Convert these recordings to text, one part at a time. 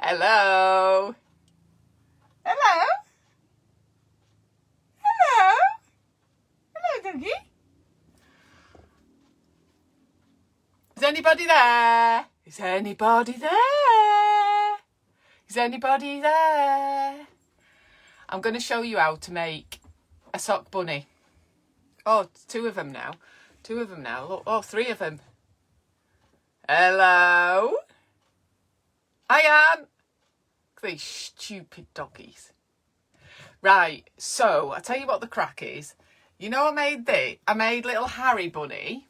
Hello. Hello. Hello. Hello, doggy. Is anybody there? Is anybody there? Is anybody there? I'm going to show you how to make a sock bunny. Oh, it's two of them now. Two of them now. Look, oh, three of them. Hello. I am. These stupid doggies. Right, so I tell you what the crack is. You know, I made little Harry bunny.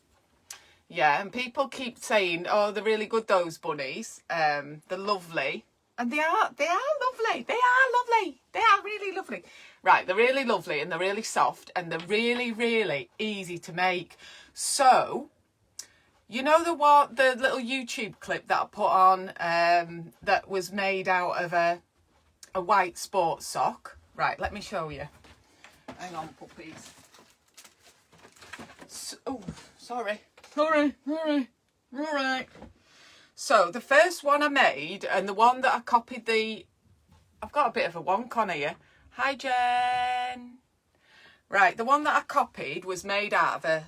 Yeah, and people keep saying, oh, they're really good, those bunnies. They're lovely. And they are lovely. They are lovely. They are really lovely. Right, they're really lovely and they're really soft and they're really, really easy to make. So, you know the little YouTube clip that I put on that was made out of a white sports sock? Right, let me show you. Hang on, puppies. Oh, sorry. All right. So the first one I made and the one that I copied I've got a bit of a wonk on here. Hi, Jen. Right, the one that I copied was made out of a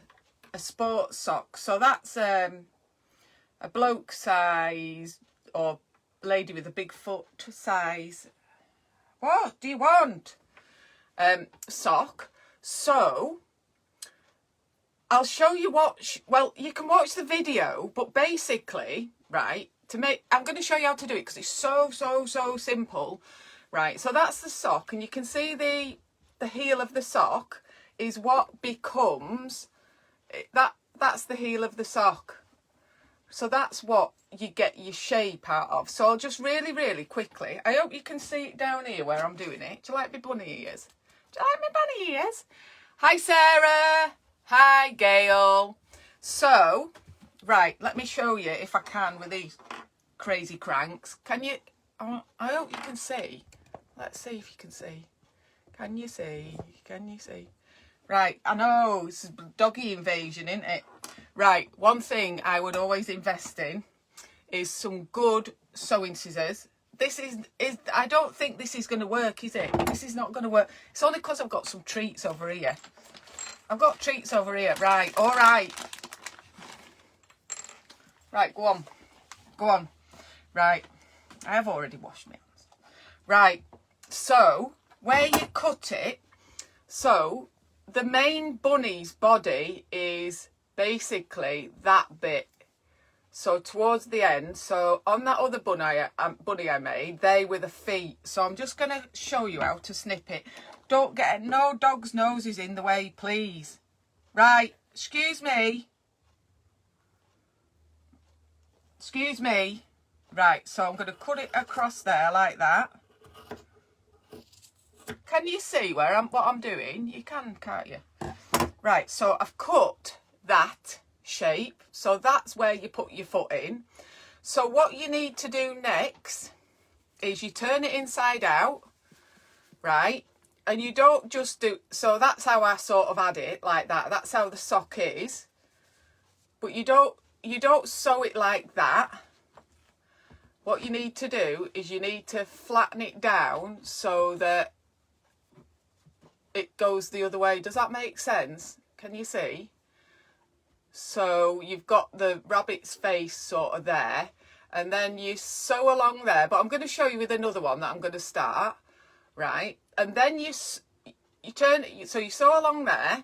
sports sock. So that's a bloke size or lady with a big foot size. What do you want? Sock. So I'll show you well, you can watch the video, but basically, right, I'm going to show you how to do it because it's so simple. Right, so that's the sock and you can see the heel of the sock is what becomes, that's the heel of the sock. So that's what you get your shape out of. So I'll just really quickly, I hope you can see it down here where I'm doing it. Do you like my bunny ears? Do you like my bunny ears? Hi, Sarah. Hi, Gail. So, right, let me show you if I can with these crazy cranks. Can you, I hope you can see. Let's see if you can see. Can you see? Can you see? Right, I know, it's a doggy invasion, isn't it? Right, one thing I would always invest in is some good sewing scissors. This is I don't think this is going to work, is it? This is not going to work. It's only because I've got some treats over here. I've got treats over here. Right, all right. Right, go on. Go on. Right, I have already washed my hands. Right, so where you cut it, so the main bunny's body is basically that bit. So towards the end, so on that other bunny I made, they were the feet. So I'm just going to show you how to snip it. Don't get no dog's noses in the way, please. Right, excuse me. Excuse me. Right, so I'm going to cut it across there like that. Can you see what I'm doing? You can, can't you? Right, so I've cut that shape. So that's where you put your foot in. So what you need to do next is you turn it inside out, right? And you don't just do, so that's how I sort of add it like that. That's how the sock is. But you don't sew it like that. What you need to do is you need to flatten it down so that it goes the other way. Does that make sense? Can you see? So you've got the rabbit's face sort of there, and then you sew along there. But I'm going to show you with another one that I'm going to start, right? And then you turn it, so you sew along there,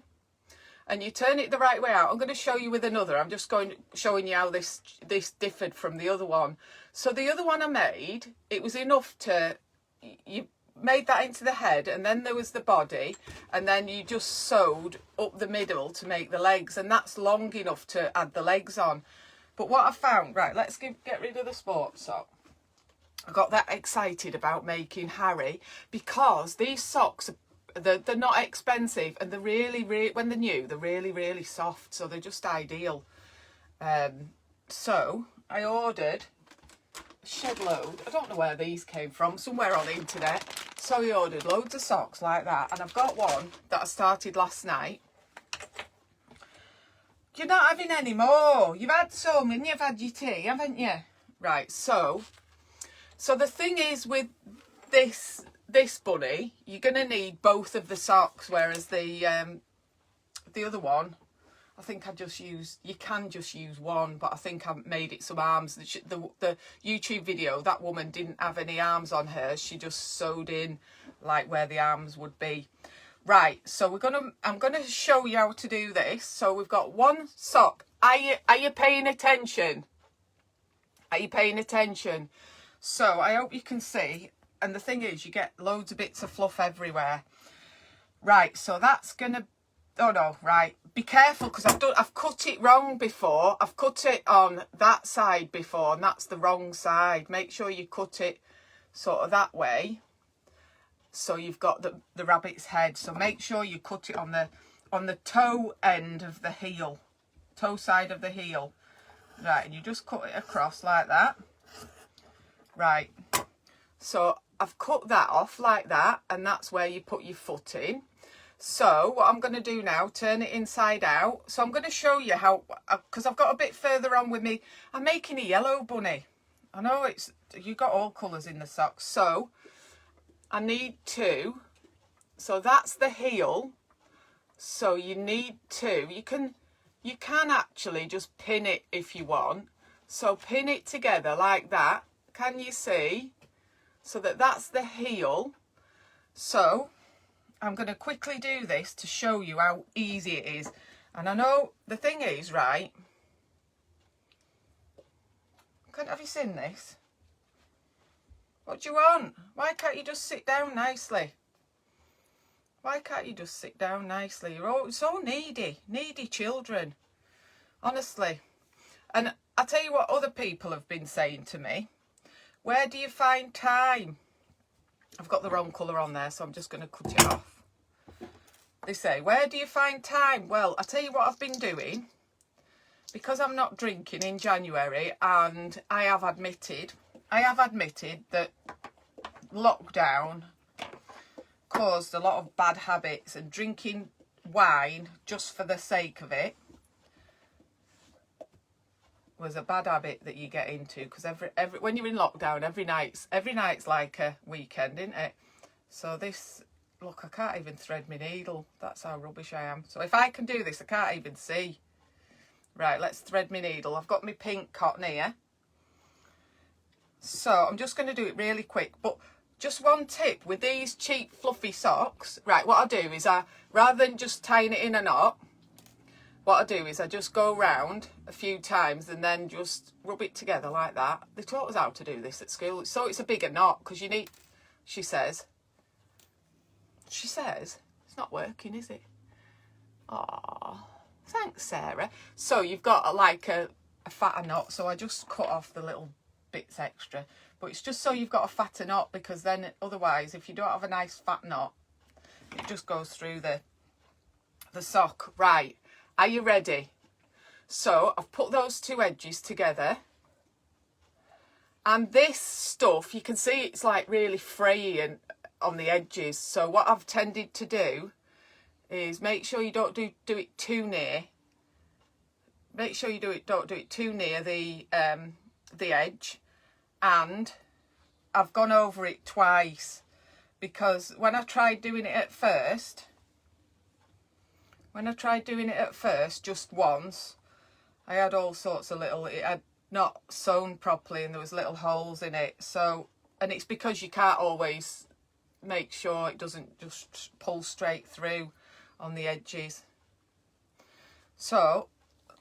and you turn it the right way out. I'm going to show you with another. I'm just showing you how this differed from the other one. So the other one I made, it was enough to, you made that into the head, and then there was the body, and then you just sewed up the middle to make the legs, and that's long enough to add the legs on. But what I found, right, let's get rid of the sports sock. I got that excited about making Harry because these socks they're not expensive, and they're really when they're new, they're really soft, so they're just ideal. So I ordered a shed load. I don't know where these came from, somewhere on the internet. So I ordered loads of socks like that, and I've got one that I started last night. You're not having any more. You've had some and you've had your tea, haven't you? Right, so So the thing is with this bunny, you're going to need both of the socks, whereas the other one, I think you can just use one, but I think I made it some arms. The YouTube video, that woman didn't have any arms on hers. She just sewed in like where the arms would be. Right, so I'm gonna show you how to do this. So we've got one sock. Are you paying attention? Are you paying attention? So I hope you can see. And the thing is, you get loads of bits of fluff everywhere. Right, so that's gonna, oh no, right. Be careful, because I've cut it wrong before. I've cut it on that side before, and that's the wrong side. Make sure you cut it sort of that way. So you've got the rabbit's head. So make sure you cut it on the toe end of the heel, toe side of the heel. Right, and you just cut it across like that. Right, so I've cut that off like that, and that's where you put your foot in. So what I'm going to do now, turn it inside out. So I'm going to show you how, because I've got a bit further on with me. I'm making a yellow bunny. I know you've got all colours in the socks. So I need two. So that's the heel. So you need two. You can actually just pin it if you want. So pin it together like that. Can you see? So that's the heel. So I'm going to quickly do this to show you how easy it is. And I know the thing is, right, have you seen this? What do you want? Why can't you just sit down nicely? Why can't you just sit down nicely? You're all so needy children, honestly. And I'll tell you what other people have been saying to me. Where do you find time? I've got the wrong colour on there, so I'm just going to cut it off. They say, where do you find time? Well, I'll tell you what I've been doing. Because I'm not drinking in January, and I have admitted that lockdown caused a lot of bad habits, and drinking wine just for the sake of it was a bad habit that you get into, because every when you're in lockdown, every night's like a weekend, isn't it? So this, look, I can't even thread my needle. That's how rubbish I am. So if I can do this, I can't even see. Right, let's thread my needle. I've got my pink cotton here. So I'm just going to do it really quick. But just one tip with these cheap fluffy socks. Right, what I do is rather than just tying it in a knot, what I do is I just go round a few times and then just rub it together like that. They taught us how to do this at school. So it's a bigger knot, because you need, she says, it's not working, is it? Oh, thanks, Sarah. So you've got a fatter knot. So I just cut off the little bits extra. But it's just so you've got a fatter knot, because then otherwise, if you don't have a nice fat knot, it just goes through the sock. Right. Are you ready? So I've put those two edges together. And this stuff, you can see it's like really frayy and on the edges. So what I've tended to do is make sure you don't do it too near. Make sure you don't do it too near the edge. And I've gone over it twice, because when I tried doing it at first, just once, I had all sorts of it had not sewn properly, and there was little holes in it. So, and it's because you can't always make sure it doesn't just pull straight through on the edges. So,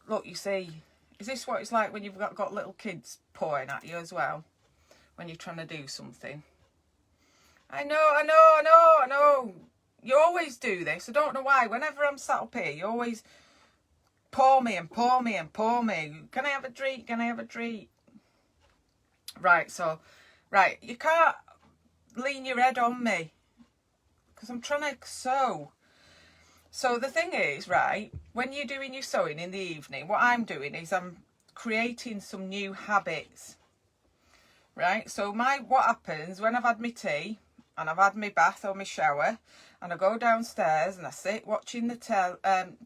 look, you see, is this what it's like when you've got little kids pawing at you as well, when you're trying to do something? I know. You always do this. I don't know why. Whenever I'm sat up here, you always paw me. Can I have a treat? Right, so, right, you can't lean your head on me, because I'm trying to sew. So the thing is, right, when you're doing your sewing in the evening, what I'm doing is I'm creating some new habits. Right, so what happens when I've had my tea and I've had my bath or my shower, and I go downstairs and I sit watching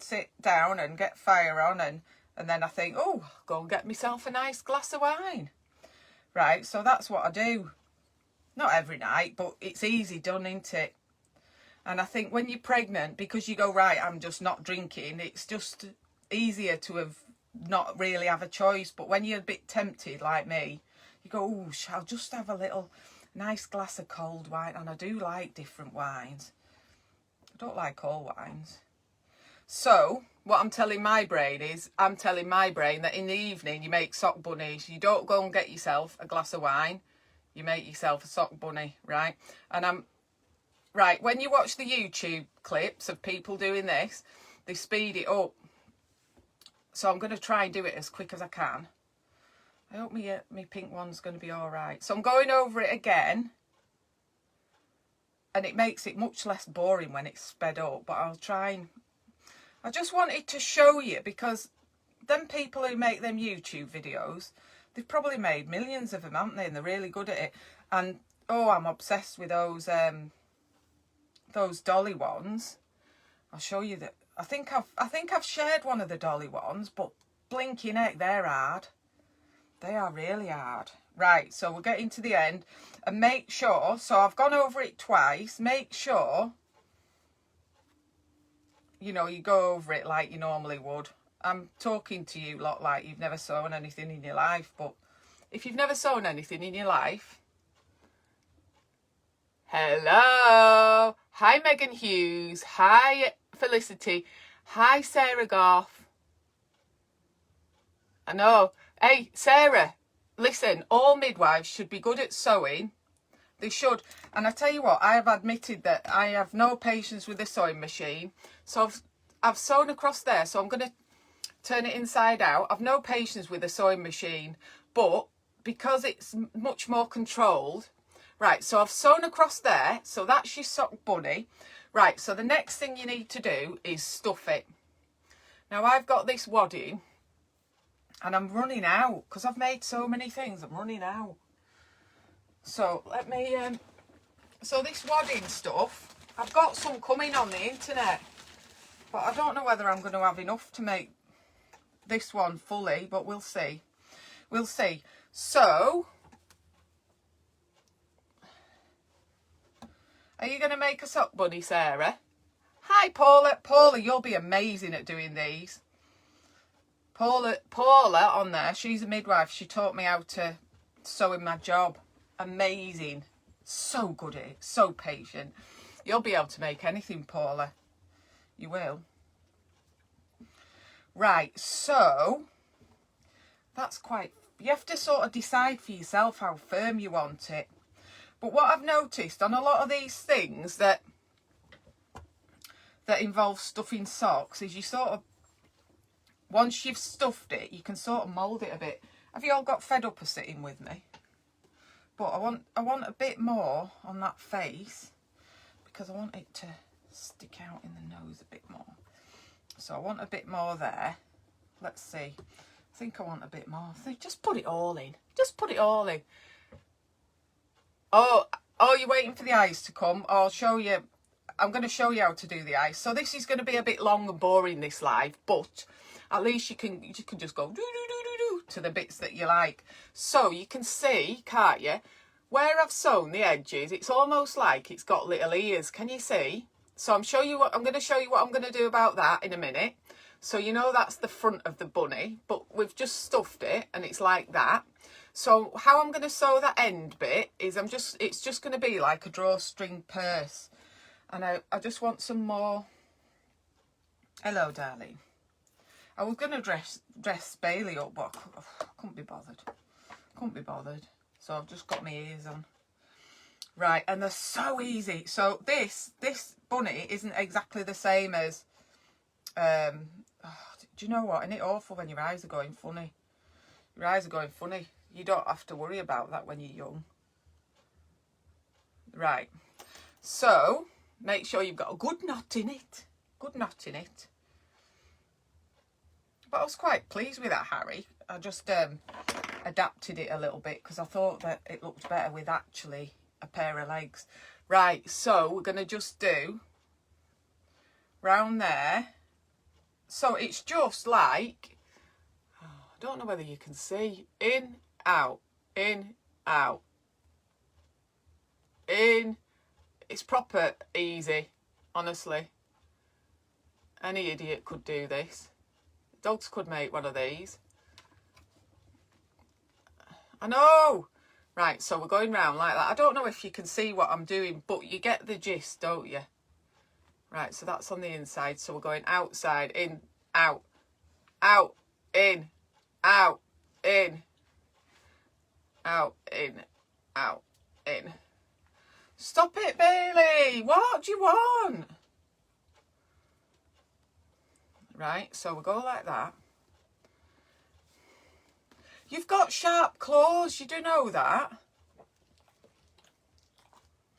sit down and get fire on, and then I think, oh, go and get myself a nice glass of wine. Right, so that's what I do. Not every night, but it's easy done, isn't it? And I think when you're pregnant, because you go, right, I'm just not drinking, it's just easier to have not really have a choice. But when you're a bit tempted like me, you go, oh, I'll just have a little nice glass of cold wine. And I do like different wines. I don't like all wines. So what I'm telling my brain is, I'm telling my brain that in the evening you make sock bunnies. You don't go and get yourself a glass of wine. You make yourself a sock bunny, right? And right, when you watch the YouTube clips of people doing this, they speed it up. So I'm going to try and do it as quick as I can. I hope my pink one's going to be all right. So I'm going over it again. And it makes it much less boring when it's sped up. But I'll try and... I just wanted to show you, because them people who make them YouTube videos, they've probably made millions of them, haven't they? And they're really good at it. And, oh, I'm obsessed with those dolly ones. I'll show you that. I think I've shared one of the dolly ones, but blinking heck, they're hard. They are really hard. Right, so we're getting to the end. And make sure, so I've gone over it twice, make sure, you know, you go over it like you normally would. I'm talking to you lot like you've never sewn anything in your life, but if you've never sewn anything in your life, hello. Hi, Megan Hughes. Hi, Felicity. Hi, Sarah Goff. I know. Hey, Sarah, listen, all midwives should be good at sewing. They should. And I tell you what, I have admitted that I have no patience with the sewing machine. So I've sewn across there, so I'm going to turn it inside out. I've no patience with the sewing machine, but because it's much more controlled. Right, so I've sewn across there, so that's your sock bunny. Right, so the next thing you need to do is stuff it. Now I've got this wadding, and I'm running out, because I've made so many things, I'm running out. So let me, so this wadding stuff, I've got some coming on the internet, but I don't know whether I'm going to have enough to make this one fully, but we'll see. We'll see. So, are you going to make a sock bunny, Sarah? Hi, Paula. Paula, you'll be amazing at doing these. Paula on there, she's a midwife. She taught me how to sew in my job. Amazing. So good at it. So patient. You'll be able to make anything, Paula. You will. Right, so that's quite... You have to sort of decide for yourself how firm you want it. But what I've noticed on a lot of these things that involve stuffing socks is you sort of, once you've stuffed it, you can sort of mould it a bit. Have you all got fed up of sitting with me? But I want a bit more on that face, because I want it to stick out in the nose a bit more. So I want a bit more there. Let's see. I think I want a bit more. Just put it all in. Just put it all in. Oh, you're waiting for the eyes to come. I'll show you. I'm going to show you how to do the eyes. So this is going to be a bit long and boring, this live, but at least you can just go do do do do do to the bits that you like. So you can see, can't you, where I've sewn the edges? It's almost like it's got little ears. Can you see? So I'm going to show you what I'm going to do about that in a minute. So you know that's the front of the bunny, but we've just stuffed it and it's like that. So how I'm going to sew that end bit is it's just going to be like a drawstring purse. And I just want some more. Hello, darling. I was going to dress Bailey up, but I couldn't be bothered. Couldn't be bothered. So I've just got my ears on. Right, and they're so easy. So this bunny isn't exactly the same as... do you know what? Isn't it awful when your eyes are going funny? Your eyes are going funny. You don't have to worry about that when you're young. Right. So, make sure you've got a good knot in it. Good knot in it. But I was quite pleased with that, Harry. I just adapted it a little bit because I thought that it looked better with actually a pair of legs. Right, so we're going to just do round there. So it's just like, I don't know whether you can see, in, out, in. It's proper easy, honestly. Any idiot could do this. Dogs could make one of these. I know. Right, so we're going round like that. I don't know if you can see what I'm doing, but you get the gist, don't you? Right, so that's on the inside. So we're going outside, in, out, out, in, out, in, out, in, out, in. Stop it, Bailey. What do you want? Right, so we'll go like that. You've got sharp claws, you do know that.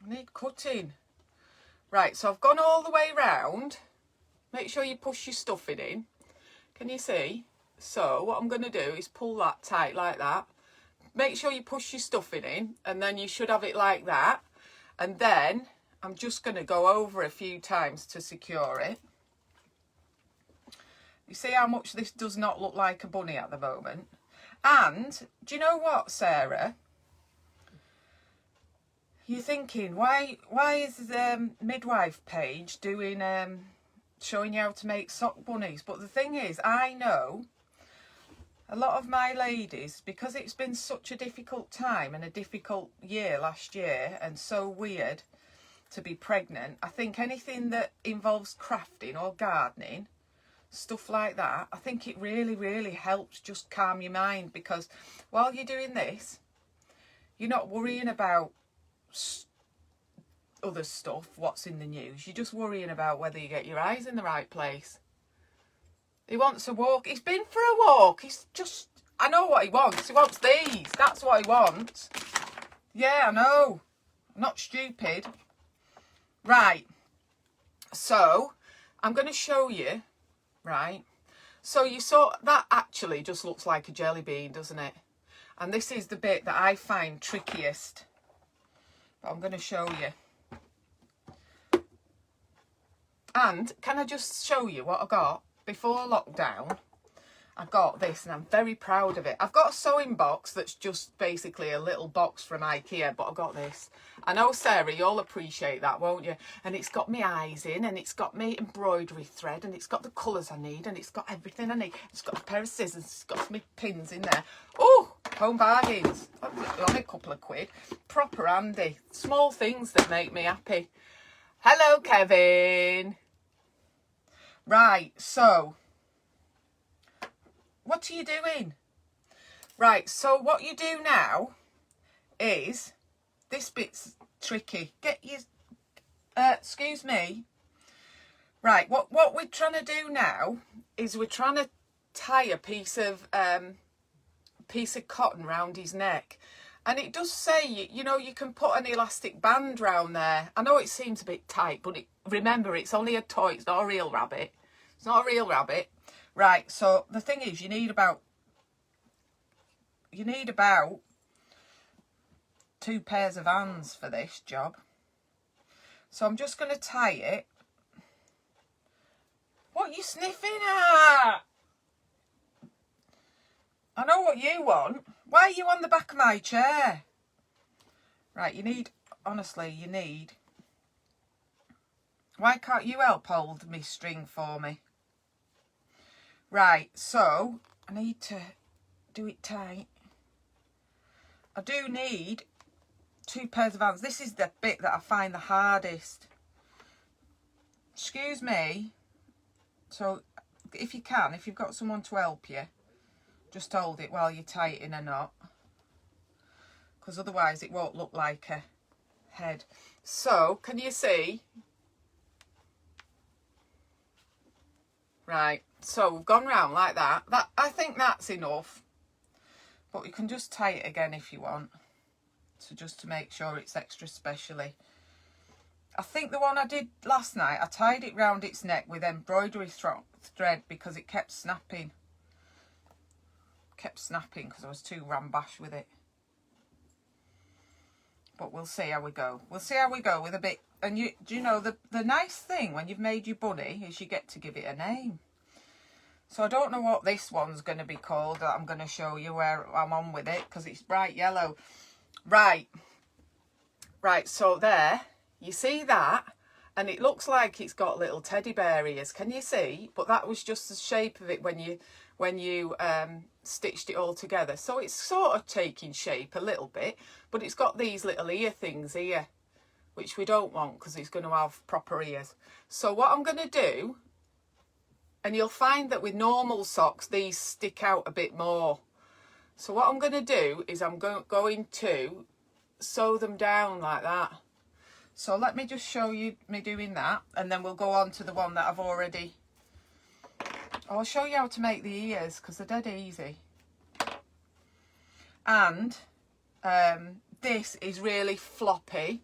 I need cutting. Right, so I've gone all the way round. Make sure you push your stuffing in. Can you see? So what I'm going to do is pull that tight like that. Make sure you push your stuffing in, and then you should have it like that. And then I'm just going to go over a few times to secure it. You see how much this does not look like a bunny at the moment? And do you know what, Sarah? You're thinking, why is the midwife page doing showing you how to make sock bunnies? But the thing is, I know a lot of my ladies, because it's been such a difficult time and a difficult year last year, and so weird to be pregnant. I think anything that involves crafting or gardening, stuff like that, I think it really, really helps just calm your mind, because while you're doing this, you're not worrying about other stuff, what's in the news. You're just worrying about whether you get your eyes in the right place. He wants a walk. He's been for a walk. He's just, I know what he wants. He wants these. That's what he wants. Yeah, I know. I'm not stupid. Right. So I'm going to show you. Right, so you saw that actually just looks like a jelly bean, doesn't it? And this is the bit that I find trickiest, but I'm going to show you. And can I just show you what I got before lockdown? I got this, and I'm very proud of it. I've got a sewing box that's just basically a little box from IKEA, but I got this. I know, Sarah, you'll appreciate that, won't you? And it's got my eyes in, and it's got me embroidery thread, and it's got the colours I need, and it's got everything I need. It's got a pair of scissors, it's got my pins in there. Oh, home bargains. Only a couple of quid. Proper handy. Small things that make me happy. Hello, Kevin. Right, so what are you doing? Right, so what you do now is, this bit's tricky. Get your, excuse me. Right, what we're trying to do now is we're trying to tie a piece of cotton round his neck. And it does say, you know, you can put an elastic band round there. I know it seems a bit tight, but remember, it's only a toy. It's not a real rabbit. It's not a real rabbit. Right, so the thing is, you need about 2 pairs of hands for this job. So I'm just going to tie it. What are you sniffing at? I know what you want. Why are you on the back of my chair? Right, you need, honestly, you need. Why can't you help hold my string for me? Right, so I need to do it tight. I do need 2 pairs of hands. This is the bit that I find the hardest. Excuse me. So if you can, if you've got someone to help you, just hold it while you tie it in a knot, because otherwise it won't look like a head. So can you see? Right, so we've gone round like that. I think that's enough, but you can just tie it again if you want, so just to make sure it's extra specially. I think the one I did last night, I tied it round its neck with embroidery thread because it kept snapping. Because I was too rambash with it. But we'll see how we go. We'll see how we go with a bit. And do you know, the nice thing when you've made your bunny is you get to give it a name. So I don't know what this one's going to be called. I'm going to show you where I'm on with it, because it's bright yellow. Right. Right, so there, you see that? And it looks like it's got little teddy bear ears. Can you see? But that was just the shape of it when you stitched it all together. So it's sort of taking shape a little bit, but it's got these little ear things here, which we don't want because it's going to have proper ears. So what I'm going to do, and you'll find that with normal socks, these stick out a bit more. So what I'm going to do is I'm going to sew them down like that. So let me just show you me doing that, and then we'll go on to the one that I've already... I'll show you how to make the ears because they're dead easy. And this is really floppy,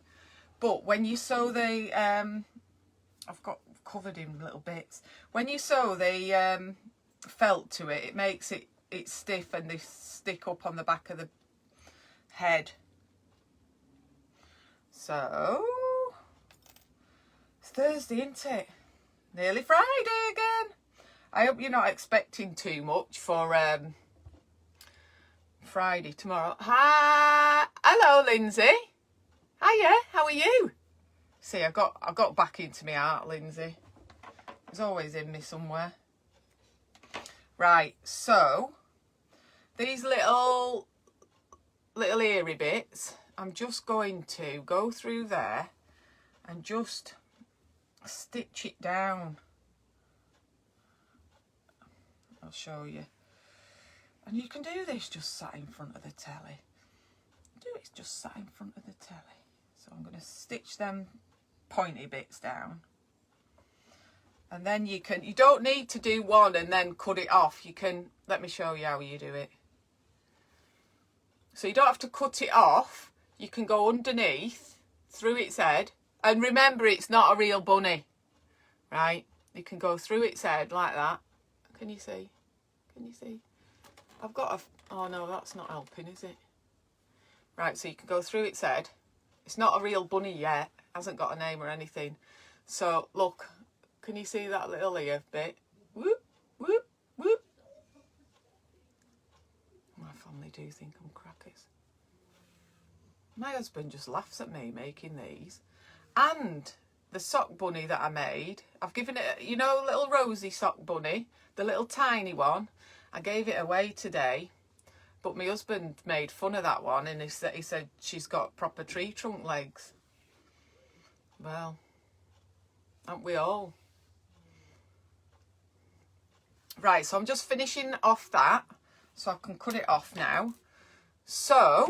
but when you sew the... I've got covered in little bits. When you sew the felt to it, it makes it's stiff and they stick up on the back of the head. So, it's Thursday, isn't it? Nearly Friday again. I hope you're not expecting too much for Friday tomorrow. Hi, hello, Lindsay. Hiya, how are you? See, I got back into my heart, Lindsay. It's always in me somewhere. Right, so these little eary bits, I'm just going to go through there and just stitch it down. I'll show you. And you can do this just sat in front of the telly. Do it just sat in front of the telly. So I'm going to stitch them pointy bits down. And then you don't need to do one and then cut it off. You can, let me show you how you do it. So you don't have to cut it off. You can go underneath, through its head. And remember, it's not a real bunny, right? You can go through its head like that. Can you see? Can you see? I've got a... Oh, no, that's not helping, is it? Right, so you can go through its head. It's not a real bunny yet. Hasn't got a name or anything. So, look. Can you see that little ear bit? Whoop, whoop, whoop. My family do think I'm crackers. My husband just laughs at me making these. And the sock bunny that I made, I've given it, you know, a little rosy sock bunny, the little tiny one. I gave it away today, but my husband made fun of that one, and he said she's got proper tree trunk legs. Well, aren't we all? Right, so I'm just finishing off that, so I can cut it off now. So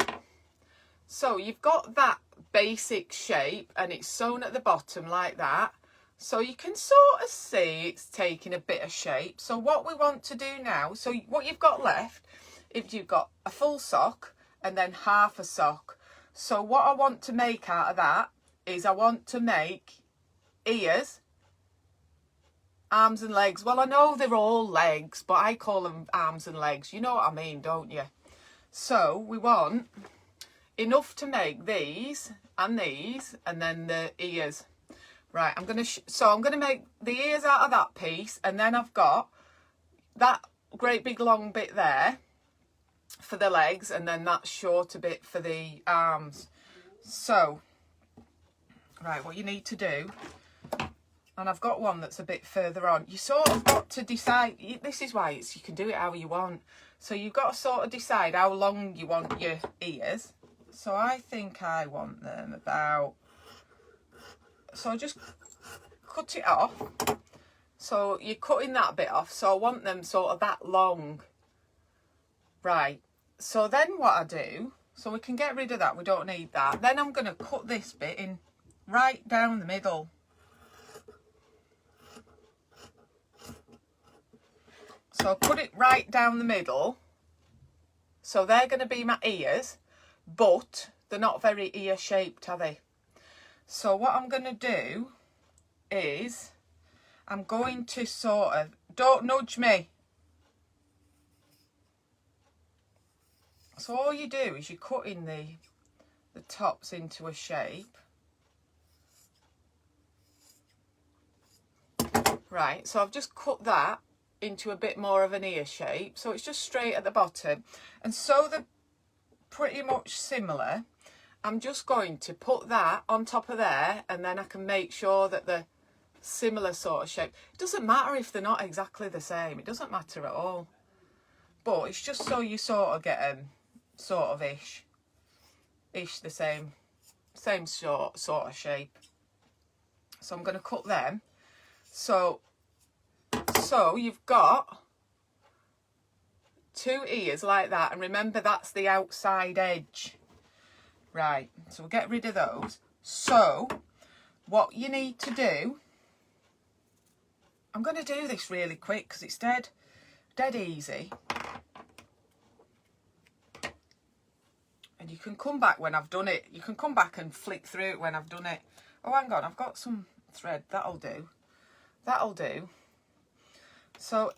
you've got that basic shape, and it's sewn at the bottom like that. So you can sort of see it's taking a bit of shape. So what we want to do now, so what you've got left, if you've got a full sock and then half a sock. So what I want to make out of that is I want to make ears, arms and legs. Well, I know they're all legs, but I call them arms and legs. You know what I mean, don't you? So we want enough to make these, and then the ears. Right, I'm going to make the ears out of that piece, and then I've got that great big long bit there for the legs, and then that shorter bit for the arms. So, right, what you need to do, and I've got one that's a bit further on, you sort of got to decide, this is why you can do it how you want. So you've got to sort of decide how long you want your ears. So I think I want them about... So I just cut it off. So you're cutting that bit off. So I want them sort of that long. Right. So then what I do, so we can get rid of that. We don't need that. Then I'm going to cut this bit in right down the middle. So I'll cut it right down the middle. So they're going to be my ears, but they're not very ear shaped, are they? So what I'm going to do is I'm going to sort of, don't nudge me. So all you do is you're cutting the tops into a shape. Right, so I've just cut that into a bit more of an ear shape. So it's just straight at the bottom. And so they're pretty much similar. I'm just going to put that on top of there, and then I can make sure that they're similar sort of shape. It doesn't matter if they're not exactly the same. It doesn't matter at all. But it's just so you sort of get them sort of ish the same sort of shape. So I'm going to cut them. So you've got 2 ears like that, and remember that's the outside edge. Right, so we'll get rid of those. So what you need to do, I'm going to do this really quick because it's dead easy. And you can come back when I've done it. You can come back and flick through it when I've done it. Oh, hang on, I've got some thread. That'll do. That'll do. So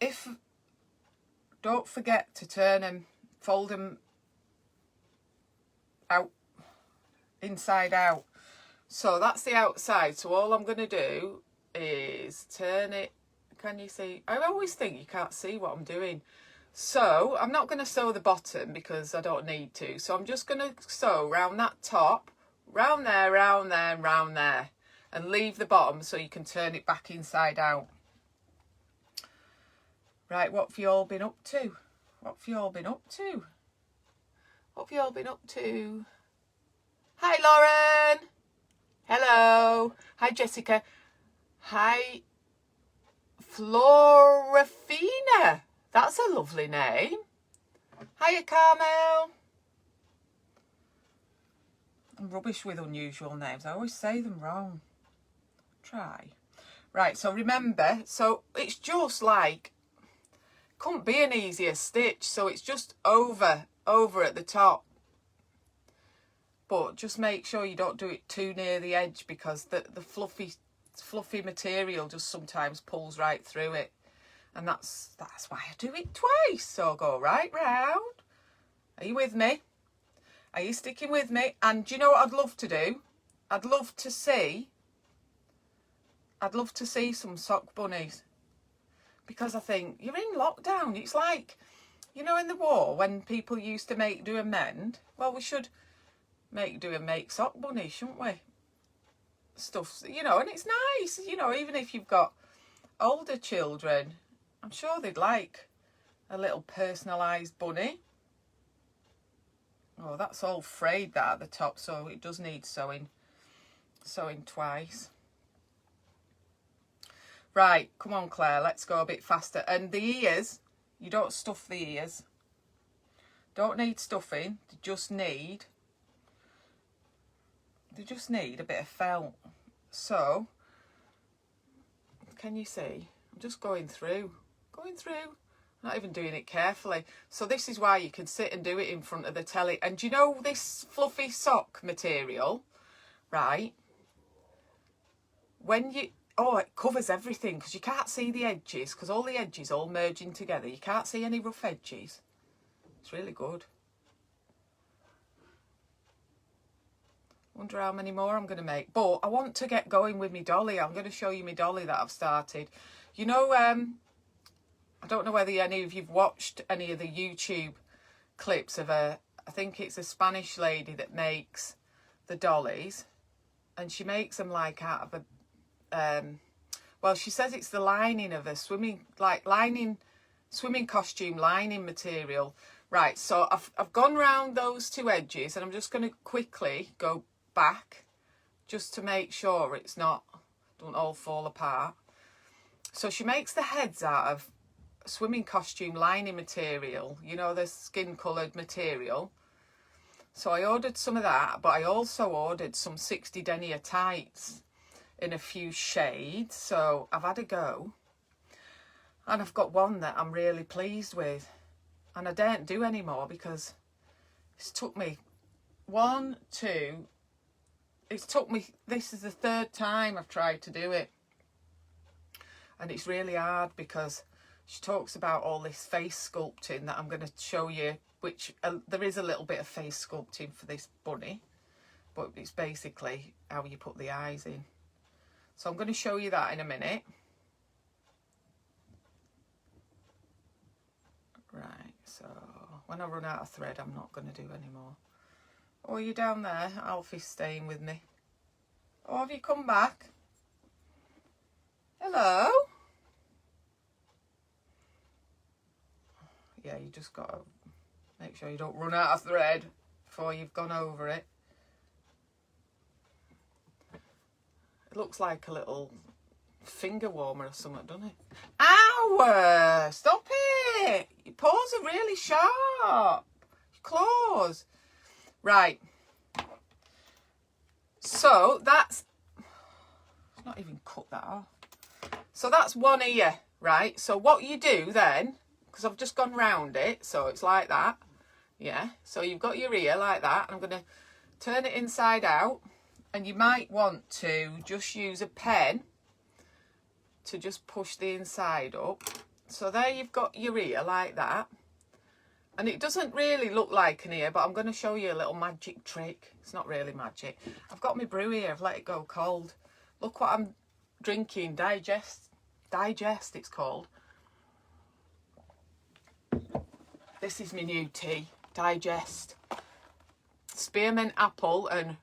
don't forget to turn them, fold them out, inside out. So that's the outside. So all I'm going to do is turn it. Can you see? I always think you can't see what I'm doing. So I'm not going to sew the bottom because I don't need to. So I'm just going to sew round that top, round there, and round there. And leave the bottom so you can turn it back inside out. Right, what have you all been up to? What have you all been up to? What have you all been up to? Hi, Lauren. Hello. Hi, Jessica. Hi, Florafina. That's a lovely name. Hiya, Carmel. I'm rubbish with unusual names. I always say them wrong. Try. Right, so remember, so it's just like, couldn't be an easier stitch. So it's just over at the top. But just make sure you don't do it too near the edge because the fluffy material just sometimes pulls right through it. And that's why I do it twice. So go right round. Are you with me? Are you sticking with me? And do you know what I'd love to do? I'd love to see some sock bunnies. Because I think you're in lockdown. It's like, you know, in the war when people used to make, do and mend. Well, we should make, do and make sock bunnies, shouldn't we? Stuff, you know, and it's nice, you know, even if you've got older children, I'm sure they'd like a little personalised bunny. Oh, that's all frayed that at the top, so it does need sewing twice. Right, come on, Claire, let's go a bit faster. And the ears, you don't stuff the ears. Don't need stuffing, they just need a bit of felt. So, can you see? I'm just going through. Not even doing it carefully. So this is why you can sit and do it in front of the telly. And do you know this fluffy sock material, right? When you, it covers everything because you can't see the edges because all the edges all merging together. You can't see any rough edges. It's really good. Wonder how many more I'm going to make. But I want to get going with my dolly. I'm going to show you my dolly that I've started. You know, I don't know whether any of you've watched any of the YouTube clips of I think it's a Spanish lady that makes the dollies. And she makes them like out of a, well, she says it's the lining of a swimming costume lining material. Right, so I've gone round those two edges and I'm just going to quickly go back just to make sure it's don't all fall apart. So she makes the heads out of swimming costume lining material, you know, the skin coloured material. So I ordered some of that, but I also ordered some 60 denier tights in a few shades. So I've had a go and I've got one that I'm really pleased with. And I daren't do any more because it's took me this is the third time I've tried to do it. And it's really hard because she talks about all this face sculpting that I'm going to show you, which there is a little bit of face sculpting for this bunny, but it's basically how you put the eyes in. So I'm going to show you that in a minute. Right, so when I run out of thread, I'm not going to do any more. Or are you down there? Alfie's staying with me. Or have you come back? Hello? Yeah, you just got to make sure you don't run out of thread before you've gone over it. It looks like a little finger warmer or something, doesn't it? Ow! Stop it! Your paws are really sharp. Your claws. Right. So that's... I've not even cut that off. So that's one ear, right? So what you do then, because I've just gone round it, so it's like that. Yeah. So you've got your ear like that. I'm going to turn it inside out. And you might want to just use a pen to just push the inside up. So there you've got your ear like that. And it doesn't really look like an ear, but I'm going to show you a little magic trick. It's not really magic. I've got my brew here. I've let it go cold. Look what I'm drinking. Digest it's called. This is my new tea. Digest. Spearmint apple and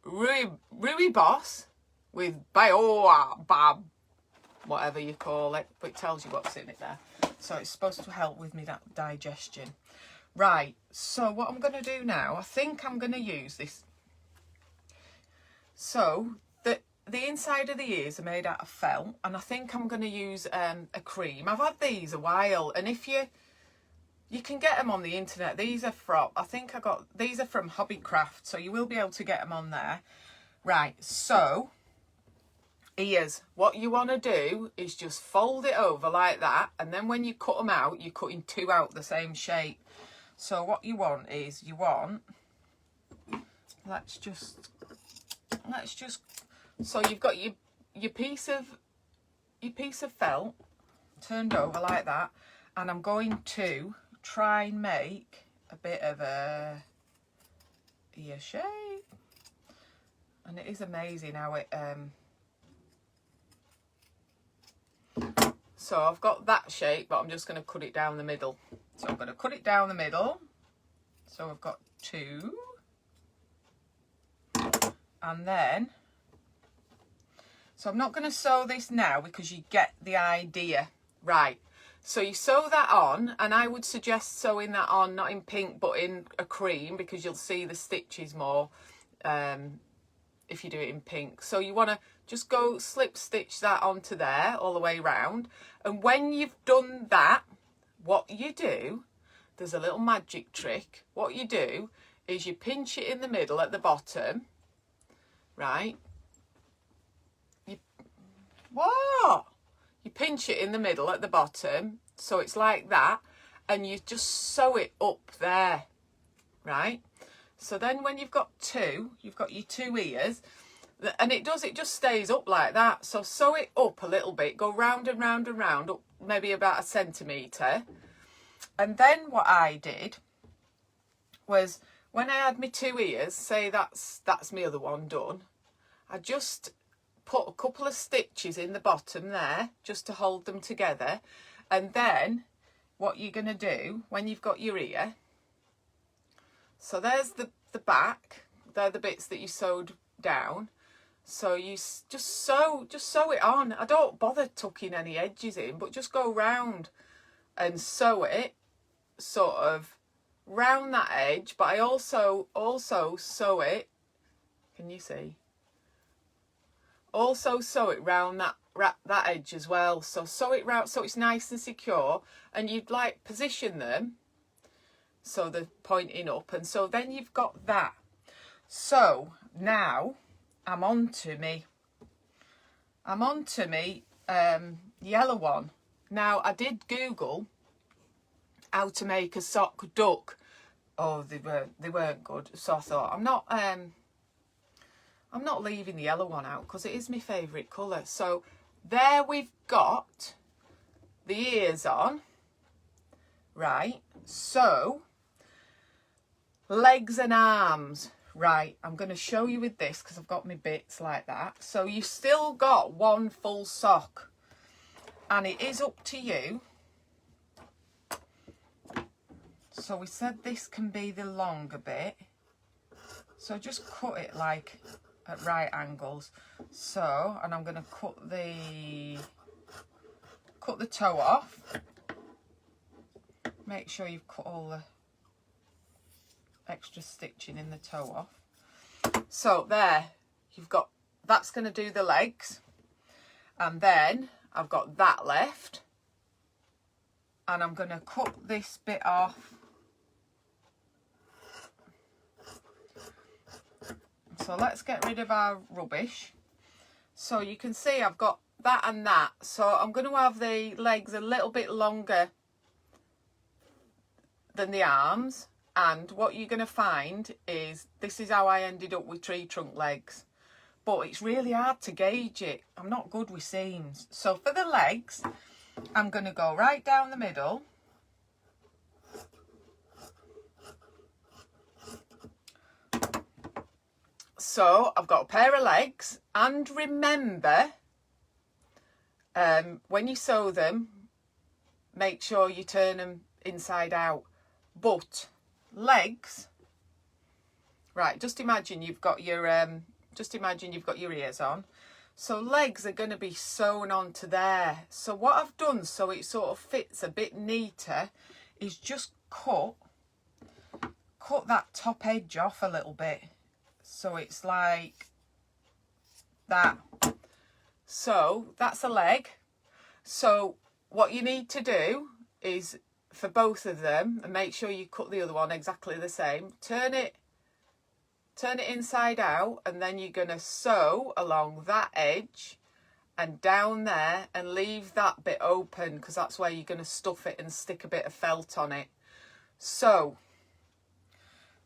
Rooibos with baobab, whatever you call it, but it tells you what's in it there. So it's supposed to help with me that digestion. Right, so what I'm going to do now, I think I'm going to use this. So the inside of the ears are made out of felt, and I think I'm going to use a cream. I've had these a while, and if you can get them on the internet. These are from, these are from Hobbycraft, so you will be able to get them on there. Right, so, ears. What you want to do is just fold it over like that, and then when you cut them out, you're cutting two out the same shape. So what you want is, let's just, so you've got your piece of felt turned over like that, and I'm going to try and make a bit of a ear shape, and it is amazing how it so I've got that shape, but I'm just going to cut it down the middle. So I'm going to cut it down the middle, so I've got two, and then, so I'm not going to sew this now because you get the idea. Right, so you sew that on, and I would suggest sewing that on not in pink but in a cream, because you'll see the stitches more if you do it in pink. So you want to just go slip stitch that onto there all the way round, and when you've done that, what you do, there's a little magic trick. What you do is you pinch it in the middle at the bottom, right? What? You pinch it in the middle at the bottom, so it's like that, and you just sew it up there, right? So then when you've got you've got your two ears, and it just stays up like that. So sew it up a little bit, go round and round and round, up maybe about 1 centimetre. And then what I did was, when I had my two ears, say that's my other one done, I just put a couple of stitches in the bottom there just to hold them together. And then what you're going to do when you've got your ear, so there's the back, they're the bits that you sewed down, so you just sew it on. I don't bother tucking any edges in, but just go round and sew it sort of round that edge. But I also sew it, can you see, also sew it round that edge as well. So sew it round so it's nice and secure, and you'd like position them so they're pointing up, and so then you've got that. So now I'm on to me yellow one. Now I did Google how to make a sock duck. Oh, they weren't good, so I thought I'm not leaving the yellow one out because it is my favourite colour. So there we've got the ears on, right? So legs and arms, right? I'm going to show you with this because I've got my bits like that. So you've still got one full sock, and it is up to you. So we said this can be the longer bit. So just cut it like at right angles. So, and I'm going to cut the toe off. Make sure you've cut all the extra stitching in the toe off. So there, you've got, that's going to do the legs. And then I've got that left. And I'm going to cut this bit off. So let's get rid of our rubbish. So you can see I've got that and that. So I'm going to have the legs a little bit longer than the arms. And what you're going to find is this is how I ended up with tree trunk legs. But it's really hard to gauge it. I'm not good with seams. So for the legs, I'm going to go right down the middle. So I've got a pair of legs, and remember, when you sew them, make sure you turn them inside out. But legs, right, just imagine you've got your ears on. So legs are going to be sewn onto there. So what I've done so it sort of fits a bit neater is just cut that top edge off a little bit. So it's like that. So that's a leg. So what you need to do is for both of them, and make sure you cut the other one exactly the same, turn it inside out, and then you're going to sew along that edge and down there and leave that bit open, because that's where you're going to stuff it and stick a bit of felt on it. So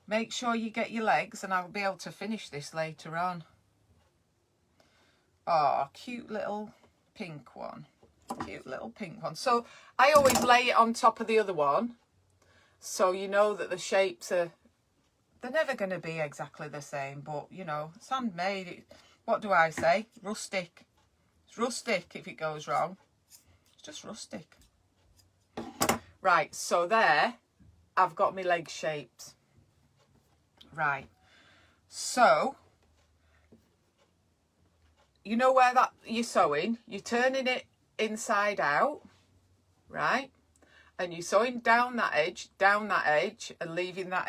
make sure you get your legs, and I'll be able to finish this later on. Oh, cute little pink one. Cute little pink one. So I always lay it on top of the other one, so you know that the shapes are, they're never going to be exactly the same, but you know, it's handmade. What do I say? Rustic. It's rustic if it goes wrong. It's just rustic. Right, so there I've got my leg shapes. Right, so you know where that you're sewing, you're turning it inside out, right, and you're sewing down that edge, and leaving that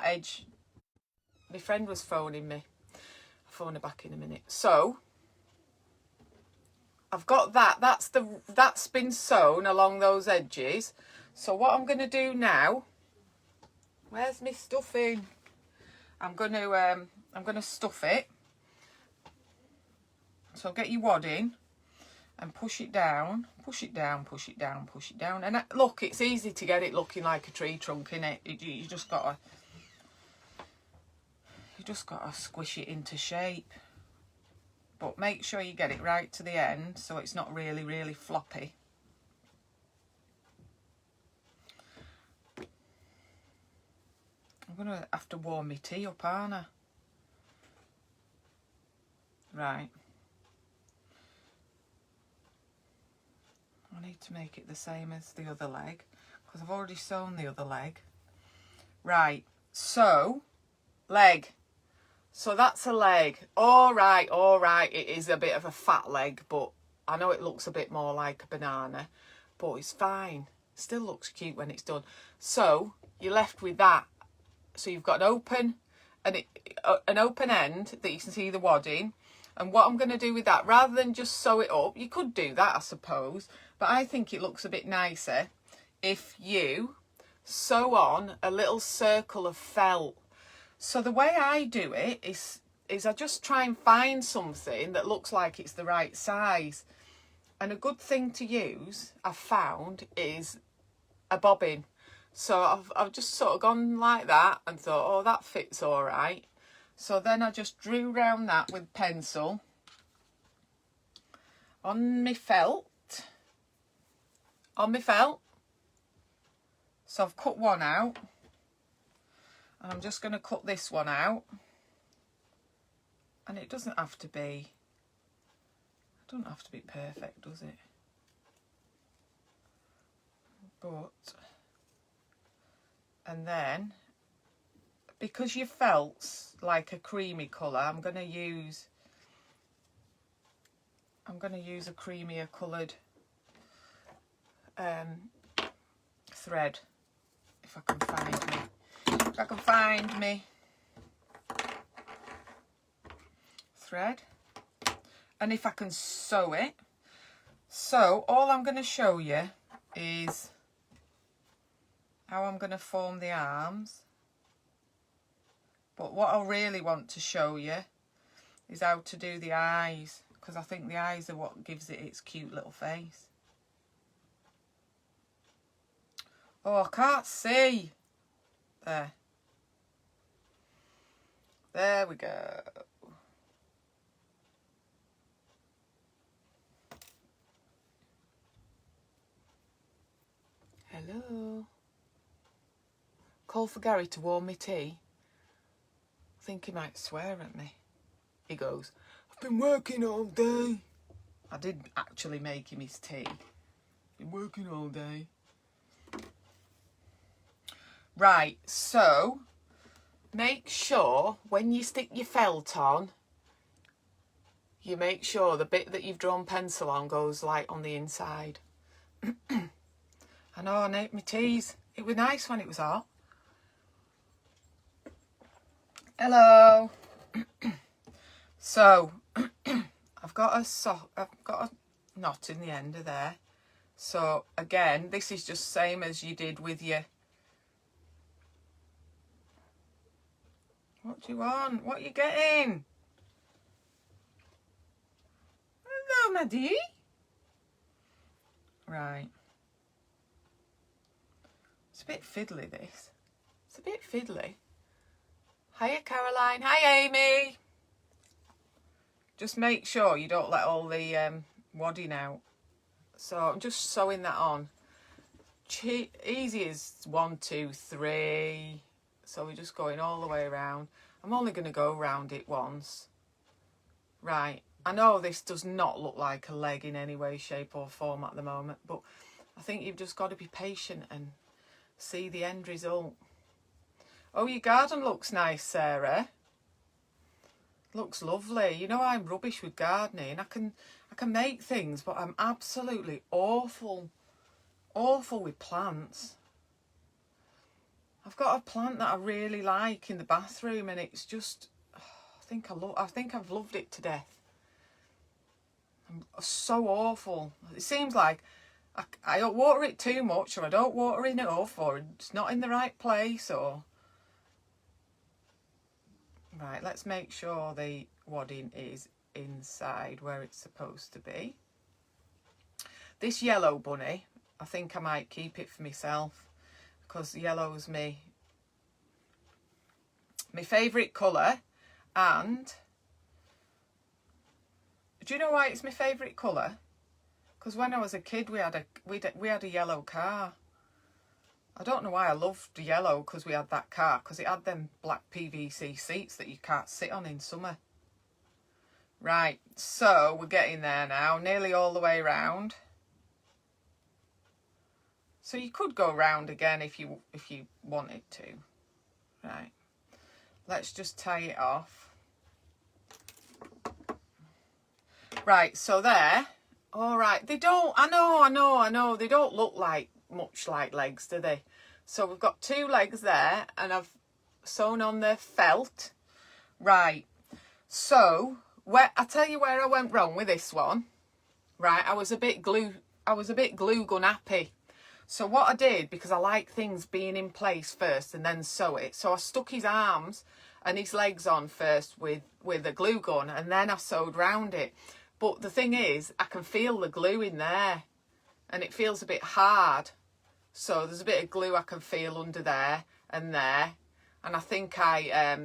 edge. My friend was phoning me. I'll phone her back in a minute. So I've got that. That's been sewn along those edges. So what I'm going to do now? Where's my stuffing? I'm going to stuff it. So get your wadding and push it down, push it down, push it down, push it down. And look, it's easy to get it looking like a tree trunk, innit? You just gotta squish it into shape. But make sure you get it right to the end so it's not really, really floppy. I'm gonna have to warm my tea up, aren't I? Right. I need to make it the same as the other leg because I've already sewn the other leg. Right, so leg. So that's a leg. All right. It is a bit of a fat leg, but I know it looks a bit more like a banana, but it's fine. Still looks cute when it's done. So you're left with that. So you've got an open end that you can see the wadding. And what I'm going to do with that, rather than just sew it up, you could do that, I suppose, but I think it looks a bit nicer if you sew on a little circle of felt. So the way I do it is I just try and find something that looks like it's the right size. And a good thing to use, I've found, is a bobbin. So I've just sort of gone like that and thought, oh, that fits all right. So then I just drew round that with pencil on my felt. So I've cut one out. And I'm just going to cut this one out. And it doesn't have to be perfect, does it? But, and then because your felt's like a creamy colour, I'm going to use a creamier coloured thread, if I can find me thread, and if I can sew it. So all I'm going to show you is how I'm going to form the arms, but what I really want to show you is how to do the eyes, because I think the eyes are what gives it its cute little face. Oh, I can't see. There we go. Hello. Call for Gary to warm me tea. I think he might swear at me. He goes, I've been working all day. I did actually make him his tea. Been working all day. Right, so make sure when you stick your felt on, you make sure the bit that you've drawn pencil on goes like on the inside. I know, I ate my teas. It was nice when it was hot. Hello. So I've got a knot in the end of there. So again, this is just same as you did with your. What do you want? What are you getting? Hello, Maddie. Right. It's a bit fiddly, this. It's a bit fiddly. Hiya, Caroline. Hi, Amy. Just make sure you don't let all the wadding out. So I'm just sewing that on. Easy as 1, 2, 3. So we're just going all the way around. I'm only going to go around it once. Right. I know this does not look like a leg in any way, shape or form at the moment, but I think you've just got to be patient and see the end result. Oh, your garden looks nice, Sarah. Looks lovely. You know, I'm rubbish with gardening. I can make things, but I'm absolutely awful with plants. I've got a plant that I really like in the bathroom, and it's just, I think I've loved it to death. I'm so awful. It seems like I don't water it too much, or I don't water enough, or it's not in the right place, or. Right, let's make sure the wadding is inside where it's supposed to be. This yellow bunny, I think I might keep it for myself, because yellow's my favourite colour. And do you know why it's my favourite colour? Because when I was a kid we had a yellow car. I don't know why I loved yellow, because we had that car, because it had them black PVC seats that you can't sit on in summer. Right, so we're getting there now, nearly all the way around. So you could go round again if you wanted to. Right, let's just tie it off. Right, so there. All right, they don't, I know, they don't look like much like legs, do they? So we've got 2 legs there, and I've sewn on the felt. Right, so I tell you where I went wrong with this one. Right, I was a bit glue gun happy. So what I did, because I like things being in place first and then sew it, so I stuck his arms and his legs on first with a glue gun, and then I sewed round it. But the thing is, I can feel the glue in there, and it feels a bit hard. So there's a bit of glue I can feel under there and there. And I think I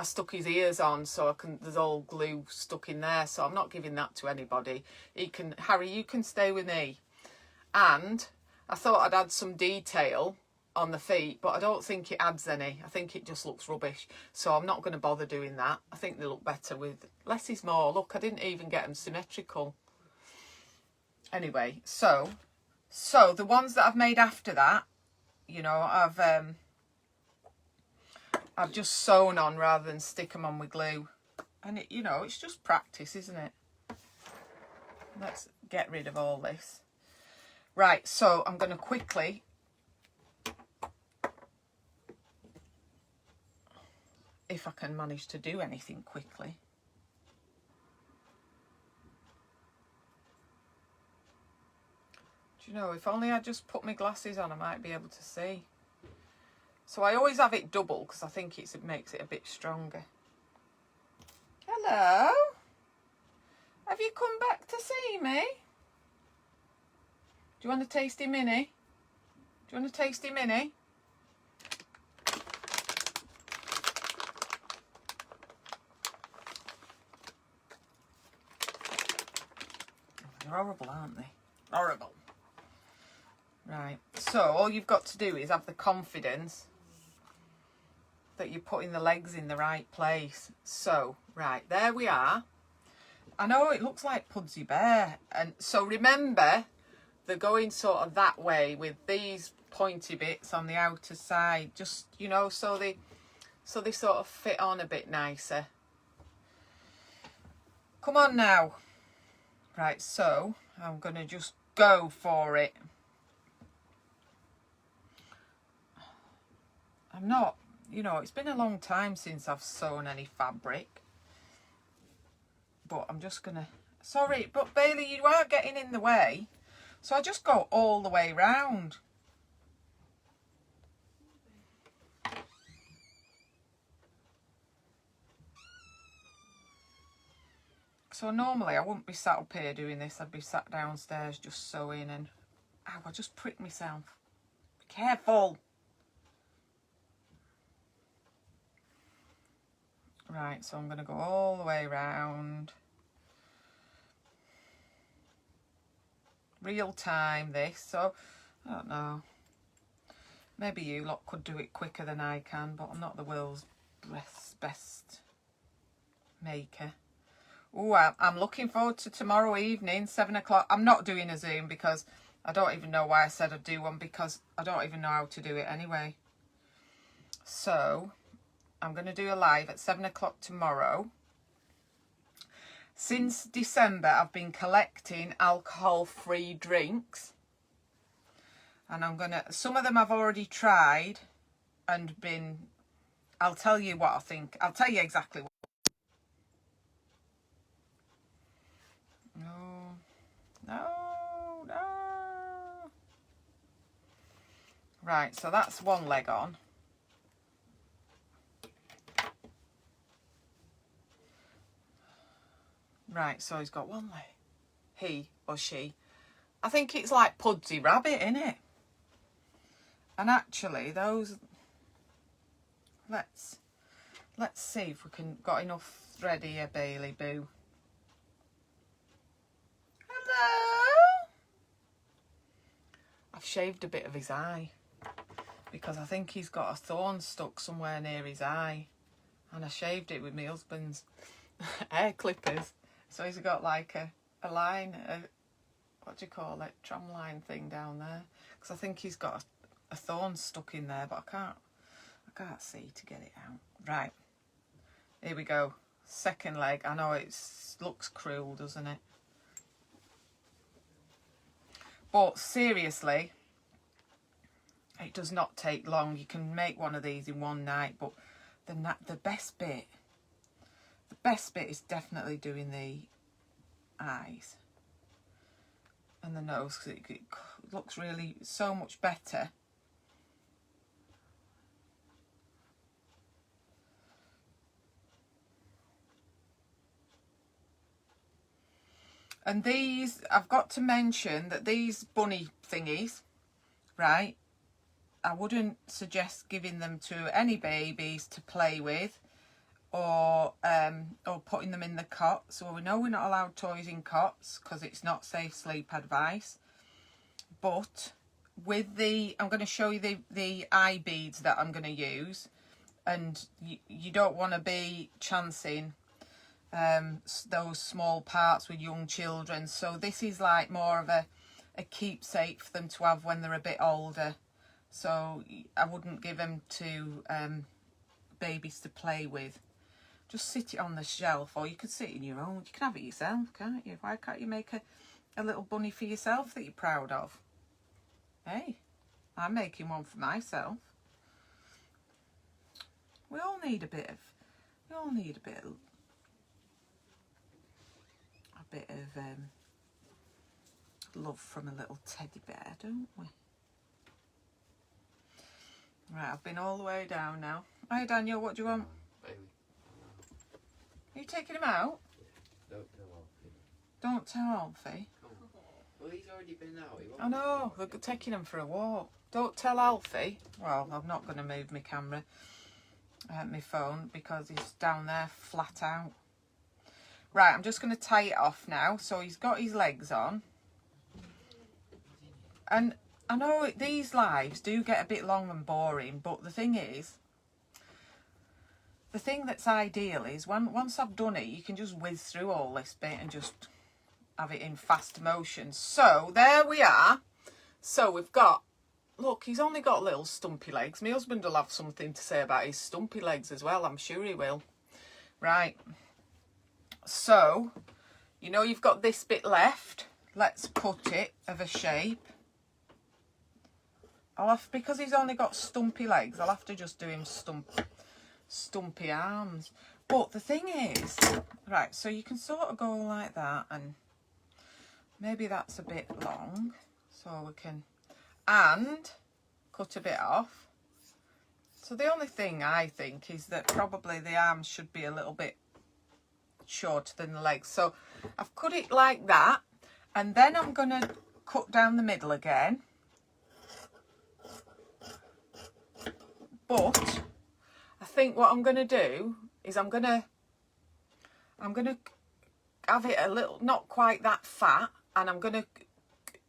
stuck his ears on, so there's all glue stuck in there. So I'm not giving that to anybody. Harry, you can stay with me. And I thought I'd add some detail on the feet, but I don't think it adds any. I think it just looks rubbish. So I'm not going to bother doing that. I think they look better with less is more. Look, I didn't even get them symmetrical. Anyway, so the ones that I've made after that, you know, I've just sewn on rather than stick them on with glue. And it, you know, it's just practice, isn't it? Let's get rid of all this. Right, so I'm going to quickly if I can manage to do anything quickly. Do you know, if only I just put my glasses on, I might be able to see. So I always have it double because I think it makes it a bit stronger. Hello? Have you come back to see me? Do you want a tasty mini? Do you want a tasty mini? They're horrible, aren't they? Horrible. Right, so all you've got to do is have the confidence that you're putting the legs in the right place. So, right, there we are. I know it looks like Pudsey Bear. And so remember, they're going sort of that way with these pointy bits on the outer side. Just, you know, so they sort of fit on a bit nicer. Come on now. Right, so I'm going to just go for it. I'm not, you know, it's been a long time since I've sewn any fabric. But I'm just going to... Sorry, but Bailey, you are getting in the way. So I just go all the way round. So normally I wouldn't be sat up here doing this. I'd be sat downstairs just sewing and... Ow, I just pricked myself. Be careful. Right, so I'm going to go all the way round. Real time this, so I don't know. Maybe you lot could do it quicker than I can, but I'm not the world's best maker. Oh, I'm looking forward to tomorrow evening, 7 o'clock. I'm not doing a Zoom because I don't even know why I said I'd do one, because I don't even know how to do it anyway. So I'm going to do a live at 7 o'clock tomorrow. Since December, I've been collecting alcohol-free drinks. And I'm going to... Some of them I've already tried and been... I'll tell you what I think. I'll tell you exactly what... No. Right, so that's one leg on. Right, so he's got one leg. He or she. I think it's like Pudsey Rabbit, innit? And actually, those... Let's see if we can got enough thread here, Bailey Boo. Hello? I've shaved a bit of his eye because I think he's got a thorn stuck somewhere near his eye. And I shaved it with my husband's hair clippers. So he's got like a line, what do you call it, tram line thing down there. Because I think he's got a thorn stuck in there, but I can't see to get it out. Right, here we go. Second leg. I know it looks cruel, doesn't it? But seriously, it does not take long. You can make one of these in one night, but the best bit is definitely doing the eyes and the nose, because it looks really so much better. And these, I've got to mention that these bunny thingies, right, I wouldn't suggest giving them to any babies to play with, or putting them in the cot. So we know we're not allowed toys in cots because it's not safe sleep advice. But with the, I'm going to show you the eye beads that I'm going to use, and you don't want to be chancing those small parts with young children. So this is like more of a keepsake for them to have when they're a bit older. So I wouldn't give them to babies to play with. Just sit it on the shelf, or you could sit in your own. You can have it yourself, can't you? Why can't you make a little bunny for yourself that you're proud of? Hey, I'm making one for myself. We all need a bit of love from a little teddy bear, don't we? Right, I've been all the way down now. Hi Daniel, what do you want? Baby. Are you taking him out? Yeah. Don't tell Alfie. Don't tell Alfie. Oh. Well, he's already been out. I know, they're taking him for a walk. Don't tell Alfie. Well, I'm not going to move my camera, my phone, because he's down there flat out. Right, I'm just going to tie it off now. So he's got his legs on. And I know these lives do get a bit long and boring, but the thing is, the thing that's ideal is once I've done it, you can just whiz through all this bit and just have it in fast motion. So there we are. So we've got, look, he's only got little stumpy legs. My husband will have something to say about his stumpy legs as well. I'm sure he will. Right. So, you know you've got this bit left. Let's cut it of a shape. Because he's only got stumpy legs, I'll have to just do him stumpy arms. But the thing is, right, so you can sort of go like that, and maybe that's a bit long, so we can, and cut a bit off. So the only thing I think is that probably the arms should be a little bit shorter than the legs. So I've cut it like that, and then I'm going to cut down the middle again. But I think what I'm going to do is I'm going to have it a little, not quite that fat, and I'm going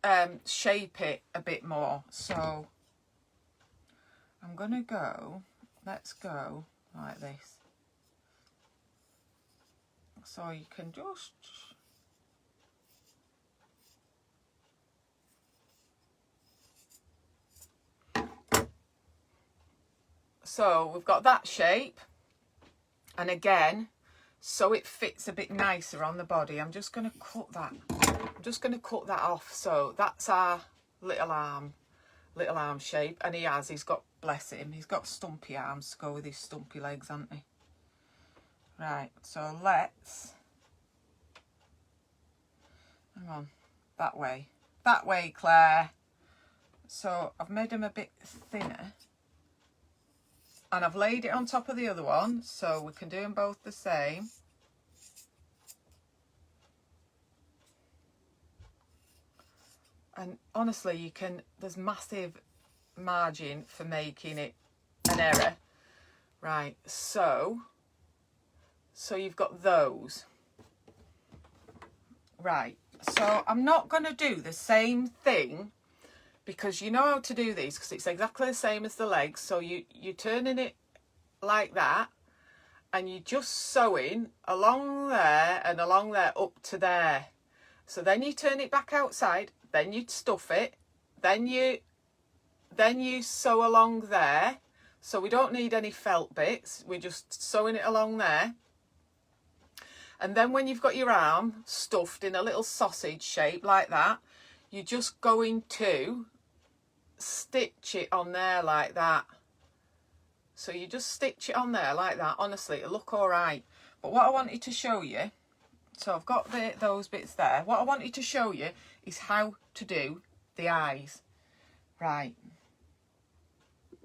to shape it a bit more. So I'm going to go, let's go like this. So you can just, so we've got that shape, and again, so it fits a bit nicer on the body, I'm just going to cut that. I'm just going to cut that off. So that's our little arm shape, and he's got, bless him, he's got stumpy arms to go with his stumpy legs, hasn't he? Right, so let's, hang on, that way, Claire. So I've made him a bit thinner, and I've laid it on top of the other one, so we can do them both the same. And honestly, you can, there's massive margin for making it an error. Right, so you've got those. Right, so I'm not going to do the same thing, because you know how to do these, because it's exactly the same as the legs. So you're turning it like that, and you're just sewing along there and along there up to there. So then you turn it back outside, then you stuff it, then you sew along there. So we don't need any felt bits, we're just sewing it along there. And then when you've got your arm stuffed in a little sausage shape like that, you're just going to stitch it on there like that. So you just stitch it on there like that. Honestly, it'll look all right. But what I wanted to show you, so I've got those bits there. What I wanted to show you is how to do the eyes. Right.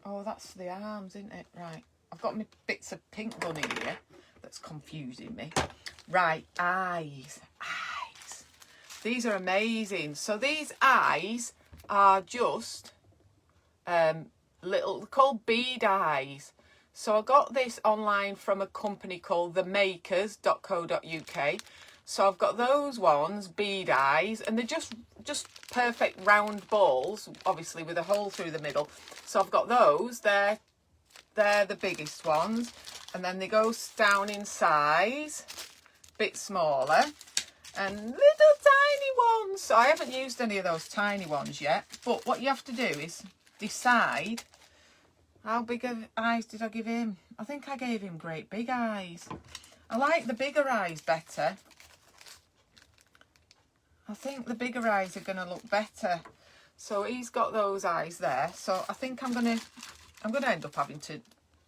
Oh, that's the arms, isn't it? Right. I've got my bits of pink bunny here. That's confusing me. Right, eyes. These are amazing. So these eyes are just little, called bead eyes. So I got this online from a company called themakers.co.uk. So I've got those ones, bead eyes, and they're just perfect round balls, obviously with a hole through the middle. So I've got those. They're the biggest ones. And then they go down in size, bit smaller, and little tiny ones. So I haven't used any of those tiny ones yet, but what you have to do is decide How big of eyes did I give him? I think I gave him great big eyes. I like the bigger eyes better. I think the bigger eyes are going to look better. So he's got those eyes there. So I think I'm going to end up having to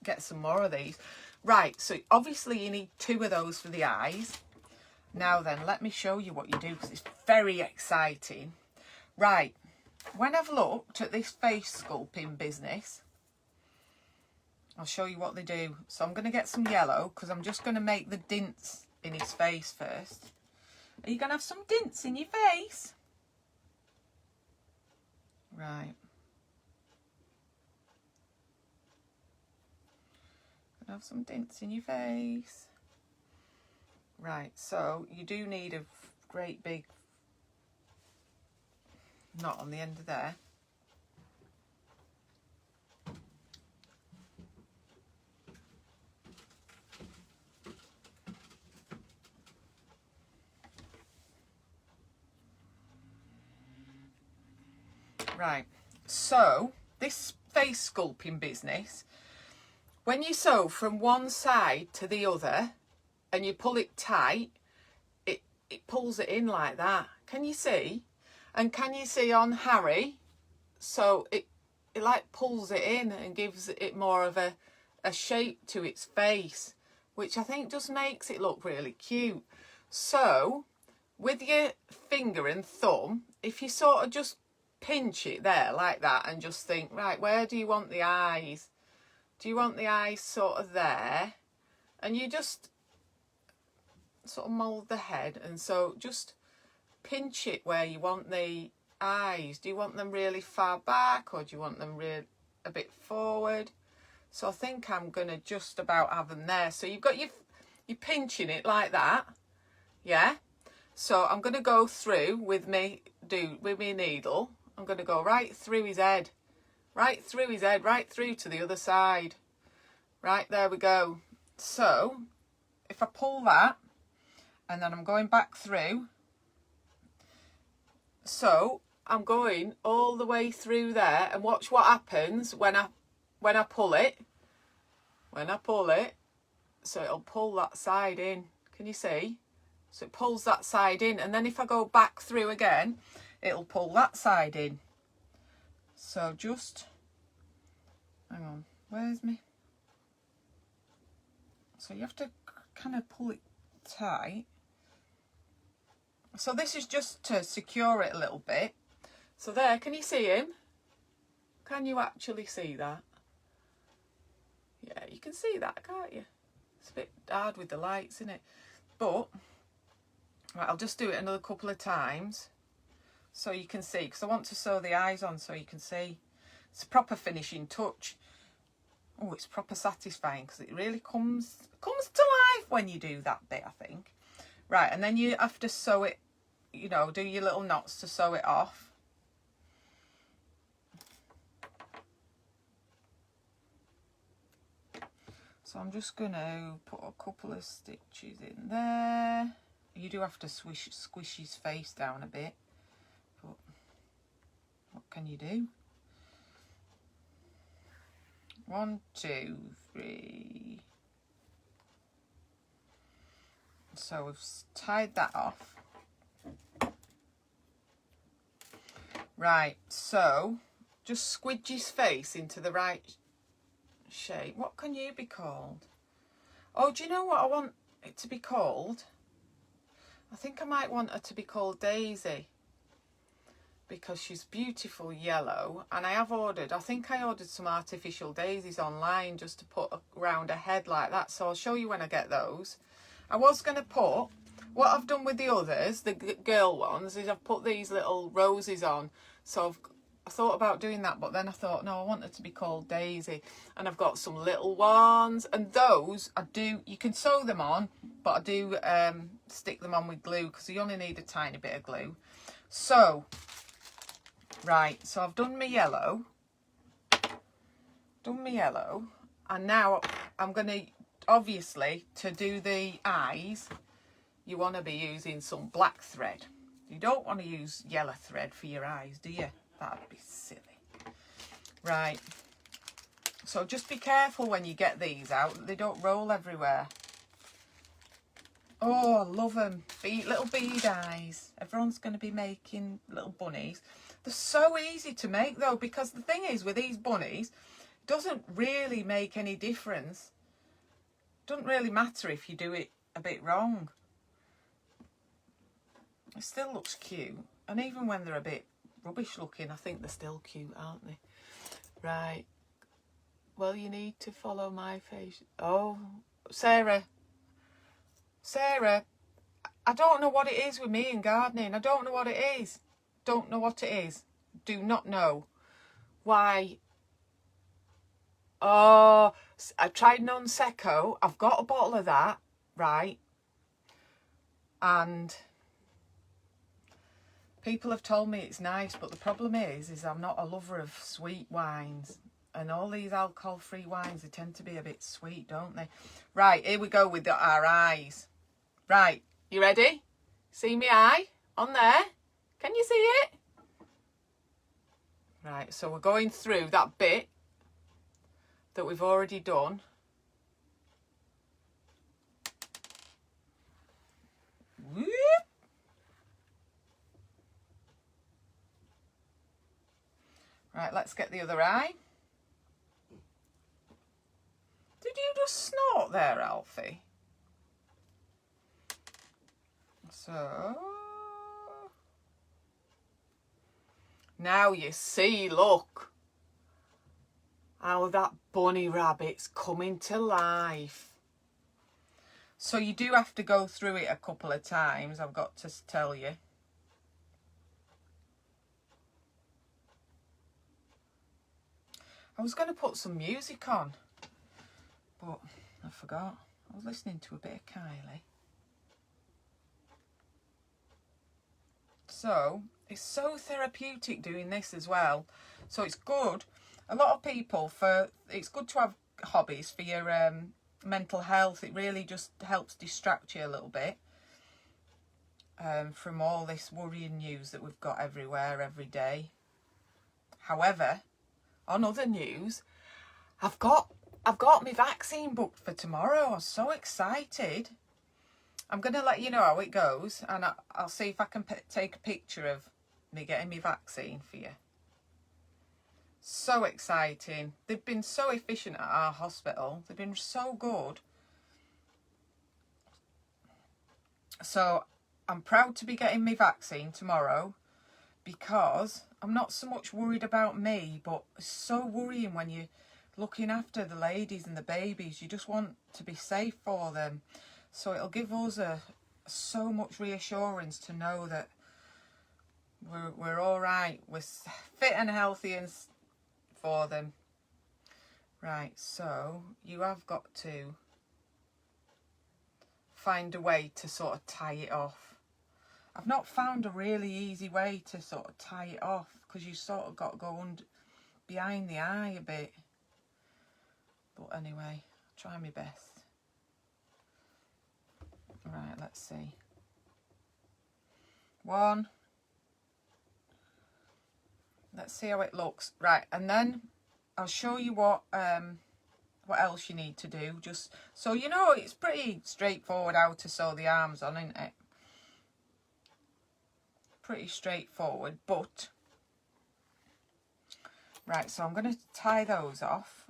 get some more of these. Right, so obviously you need 2 of those for the eyes. Now then, let me show you what you do because it's very exciting. Right, when I've looked at this face sculpting business, I'll show you what they do. So I'm going to get some yellow because I'm just going to make the dints in his face first. Are you going to have some dints in your face? Right. Gonna have some dints in your face. Right, so you do need a great big knot on the end of there. Right, so this face sculpting business, when you sew from one side to the other and you pull it tight, it pulls it in like that. Can you see? And can you see on Harry? So it like pulls it in and gives it more of a shape to its face, which I think just makes it look really cute. So with your finger and thumb, if you sort of just pinch it there like that and just think, right, where do you want the eyes? Do you want the eyes sort of there? And you just sort of mould the head, and so just pinch it where you want the eyes. Do you want them really far back or do you want them a bit forward? So I think I'm going to just about have them there. So you've got you're pinching it like that, yeah? So I'm going to go through with my needle. I'm going to go right through his head, right through his head, right through to the other side. Right, there we go. So if I pull that, and then I'm going back through. So I'm going all the way through there, and watch what happens when I pull it. When I pull it, so it'll pull that side in. Can you see? So it pulls that side in, and then if I go back through again, it'll pull that side in. So just, hang on, where's me? So you have to kind of pull it tight. So this is just to secure it a little bit. So there, can you see him? Can you actually see that? Yeah, you can see that, can't you? It's a bit hard with the lights, isn't it? But, right, I'll just do it another couple of times so you can see, because I want to sew the eyes on so you can see. It's a proper finishing touch. Oh, it's proper satisfying because it really comes to life when you do that bit, I think. Right, and then you have to sew it, you know, do your little knots to sew it off. So I'm just going to put a couple of stitches in there. You do have to squish his face down a bit, but what can you do? 1, 2, 3. So we've tied that off. Right, so just squidge his face into the right shape. What can you be called? Oh, do you know what I want it to be called? I think I might want her to be called Daisy, because she's beautiful yellow, and I think I ordered some artificial daisies online just to put around her head like that, so I'll show you when I get those. I was going to put, what I've done with the others, the girl ones, is I've put these little roses on, so I thought about doing that, but then I thought, no, I want it to be called Daisy. And I've got some little ones, and those you can sew them on, but I do stick them on with glue because you only need a tiny bit of glue. So, right, so I've done my yellow, and now I'm going to, obviously, to do the eyes, you want to be using some black thread. You don't want to use yellow thread for your eyes, do you? That'd be silly. Right, So just be careful when you get these out, that they don't roll everywhere. Oh, I love them. Little bead eyes. Everyone's going to be making little bunnies. They're so easy to make though, because the thing is with these bunnies, it doesn't really make any difference. It doesn't really matter if you do it a bit wrong. It still looks cute. And even when they're a bit rubbish looking, I think they're still cute, aren't they? Right. Well, you need to follow my face. Oh, Sarah. Sarah, I don't know what it is with me and gardening. I don't know what it is. Don't know what it is. Do not know. Why? Oh, I tried Non-Seco. I've got a bottle of that, right? And people have told me it's nice, but the problem is I'm not a lover of sweet wines. And all these alcohol-free wines, they tend to be a bit sweet, don't they? Right, here we go with our eyes. Right, you ready? See me eye on there? Can you see it? Right, so we're going through that bit that we've already done. Whoop. Right, let's get the other eye. Did you just snort there, Alfie? So, now you see, look, how that bunny rabbit's coming to life. So you do have to go through it a couple of times, I've got to tell you. I was going to put some music on, but I forgot. I was listening to a bit of Kylie. So it's so therapeutic doing this as well. So it's good. A lot of people, it's good to have hobbies for your mental health. It really just helps distract you a little bit from all this worrying news that we've got everywhere every day. However, on other news, I've got my vaccine booked for tomorrow. I'm so excited. I'm going to let you know how it goes, and I'll see if I can take a picture of me getting my vaccine for you. So exciting. They've been so efficient at our hospital. They've been so good. So I'm proud to be getting my vaccine tomorrow, because I'm not so much worried about me, but it's so worrying when you're looking after the ladies and the babies. You just want to be safe for them. So it'll give us so much reassurance to know that we're all right. We're fit and healthy and for them. Right, so you have got to find a way to sort of tie it off. I've not found a really easy way to sort of tie it off, because you sort of got to go behind the eye a bit. But anyway, I'll try my best. Right, let's see. One. Let's see how it looks. Right, and then I'll show you what else you need to do. Just so you know, it's pretty straightforward how to sew the arms on, isn't it? Pretty straightforward, but right, so I'm going to tie those off.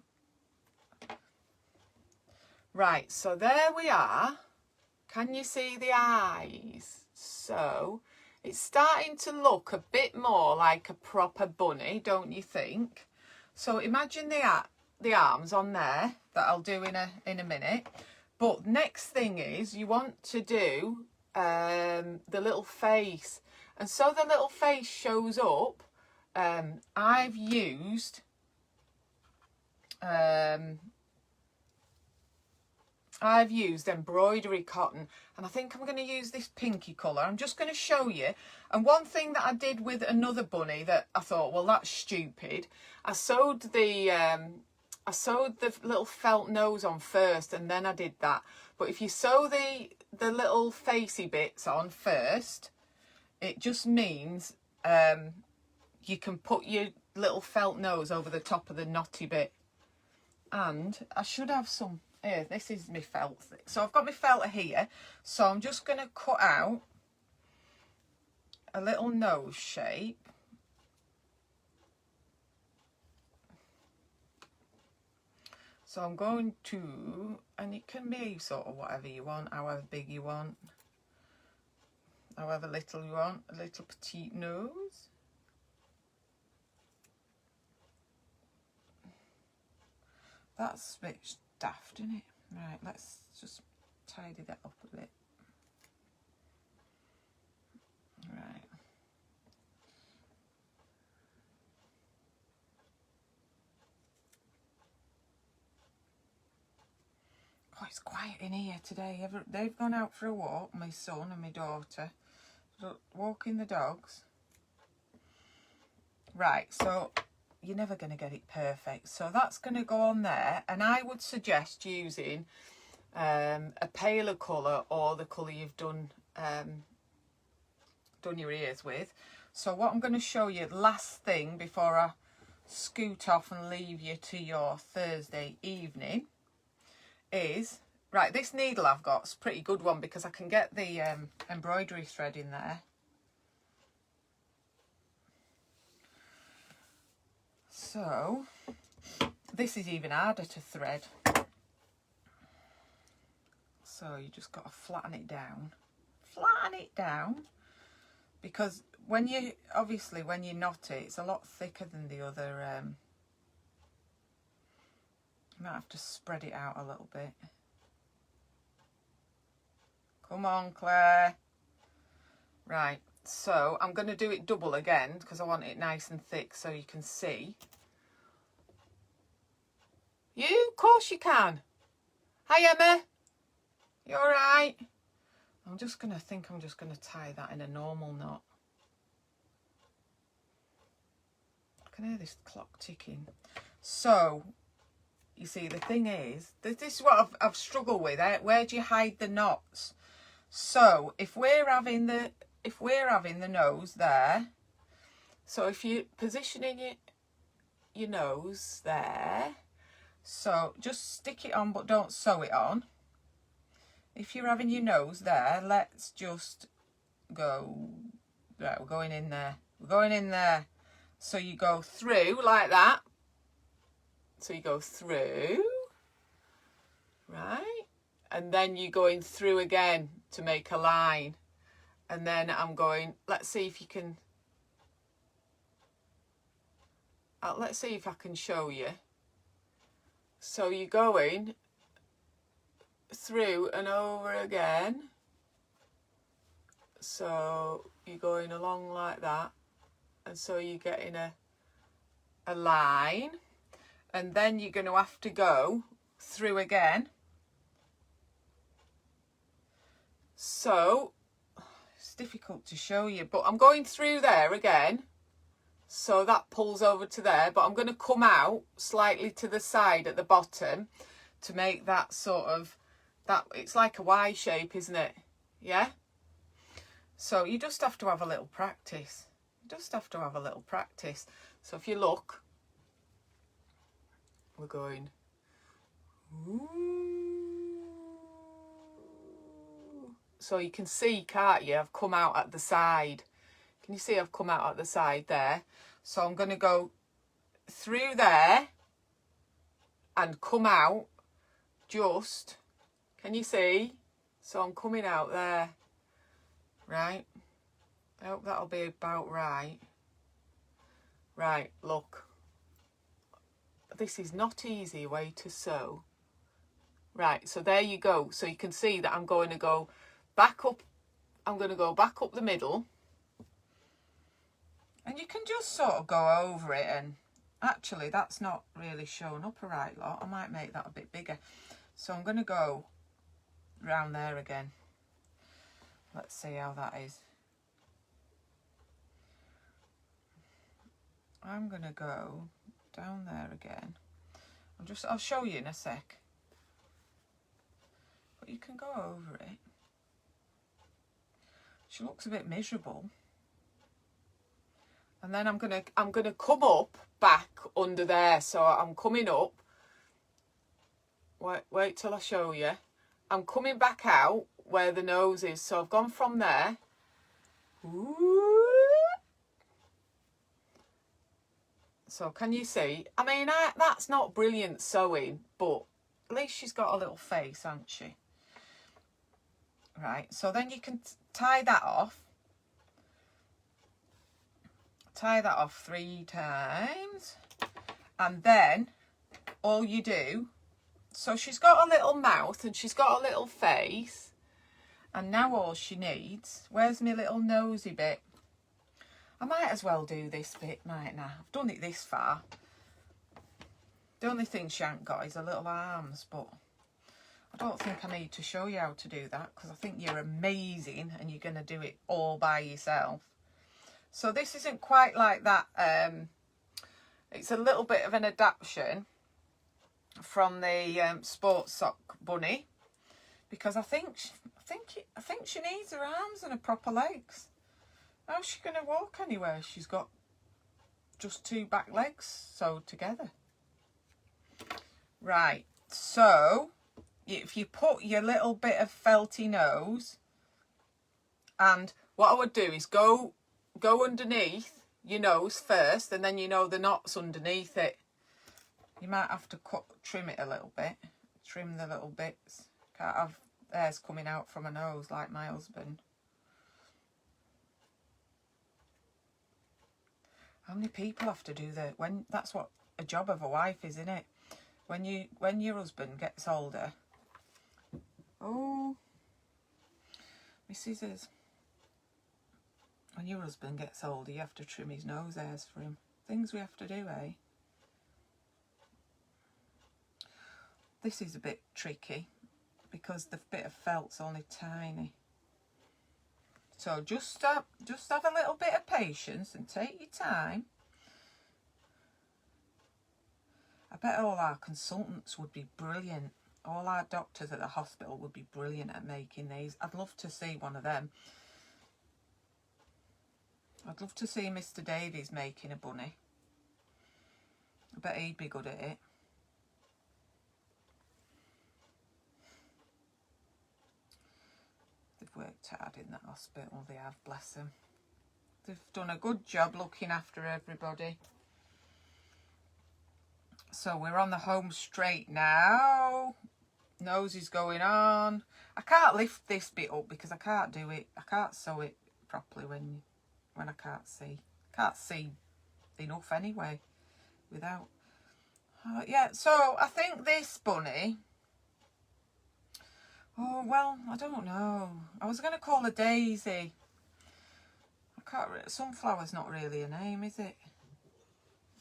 Right, so there we are. Can you see the eyes? So it's starting to look a bit more like a proper bunny, don't you think? So imagine the arms on there that I'll do in a minute. But next thing is you want to do the little face. And so the little face shows up. I've used embroidery cotton, and I think I'm going to use this pinky colour. I'm just going to show you. And one thing that I did with another bunny that I thought, well, that's stupid. I sewed the little felt nose on first, and then I did that. But if you sew the little facey bits on first, it just means you can put your little felt nose over the top of the knotty bit. And I should have some, here, this is my felt. So I've got my felter here. So I'm just going to cut out a little nose shape. So I'm going to, and it can be sort of whatever you want, however big you want, however little you want, a little petite nose. That's a bit daft, isn't it? Right, let's just tidy that up a bit. Right. Oh, it's quiet in here today. They've gone out for a walk, my son and my daughter, walking the dogs. Right, so you're never going to get it perfect. So that's going to go on there. And I would suggest using a paler colour or the colour you've done your ears with. So what I'm going to show you last thing before I scoot off and leave you to your Thursday evening is, right, this needle I've got is a pretty good one because I can get the embroidery thread in there. So this is even harder to thread. So you just got to flatten it down. Flatten it down, because when you knot it, it's a lot thicker than the other. You might have to spread it out a little bit. Come on, Claire. Right, so I'm going to do it double again because I want it nice and thick so you can see. Of course you can. Hi, Emma. You all right? I'm just going to tie that in a normal knot. I can hear this clock ticking. So, you see, the thing is, this is what I've struggled with. Where do you hide the knots? So, if we're having the nose there, so if you're positioning your nose there, so just stick it on but don't sew it on. If you're having your nose there, let's just go, right, we're going in there. We're going in there. So you go through like that. So you go through, right? And then you're going through again to make a line. And then I'm going, let's see if you can, let's see if I can show you. So you're going through and over again. So you're going along like that. And so you're getting a line. And then you're going to have to go through again. So it's difficult to show you, but I'm going through there again. So that pulls over to there, but I'm going to come out slightly to the side at the bottom to make that sort of, that it's like a Y shape, isn't it? Yeah? So you just have to have a little practice. You just have to have a little practice. So if you look, we're going, ooh. So you can see, can't you? I've come out at the side. Can you see I've come out at the side there? So I'm going to go through there and come out just, can you see? So I'm coming out there, right? I hope that'll be about right. Right, look. This is not easy way to sew. Right, so there you go. So you can see that I'm going to go back up. I'm going to go back up the middle. And you can just sort of go over it, and actually that's not really showing up a right lot. I might make that a bit bigger. So I'm going to go round there again. Let's see how that is. I'm going to go down there again. I'll show you in a sec. But you can go over it. She looks a bit miserable. And then I'm gonna come up back under there. So I'm coming up Wait till I show you. I'm coming back out where the nose is. So I've gone from there. Ooh. So can you see? I mean, that's not brilliant sewing, but at least she's got a little face, hasn't she? Right, so then you can tie that off. Tie that off 3 times. And then all you do, so she's got a little mouth and she's got a little face. And now all she needs, where's my little nosy bit? I might as well do this bit, mightn't I? I've done it this far. The only thing she ain't got is her little arms, but I don't think I need to show you how to do that because I think you're amazing and you're going to do it all by yourself. So this isn't quite like that. It's a little bit of an adaptation from the sports sock bunny because I think she needs her arms and her proper legs. How's she going to walk anywhere? She's got just 2 back legs sewed together. Right, so if you put your little bit of felty nose, and what I would do is go underneath your nose first, and then you know the knots underneath it. You might have to trim it a little bit, trim the little bits. Can't have hairs coming out from a nose like my husband. How many people have to do that? That's what a job of a wife is, isn't it? When your husband gets older. Oh, my scissors. When your husband gets older, you have to trim his nose hairs for him. Things we have to do, eh? This is a bit tricky because the bit of felt's only tiny. So just have a little bit of patience and take your time. I bet all our consultants would be brilliant. All our doctors at the hospital would be brilliant at making these. I'd love to see one of them. I'd love to see Mr. Davies making a bunny. I bet he'd be good at it. They've worked hard in that hospital, they have, bless them. They've done a good job looking after everybody. So we're on the home straight now. Nose is going on. I can't lift this bit up because I can't do it. I can't sew it properly when I can't see. Can't see enough anyway without. Yeah, so I think this bunny. Oh, well, I don't know. I was going to call her Daisy. Sunflower's not really a name, is it?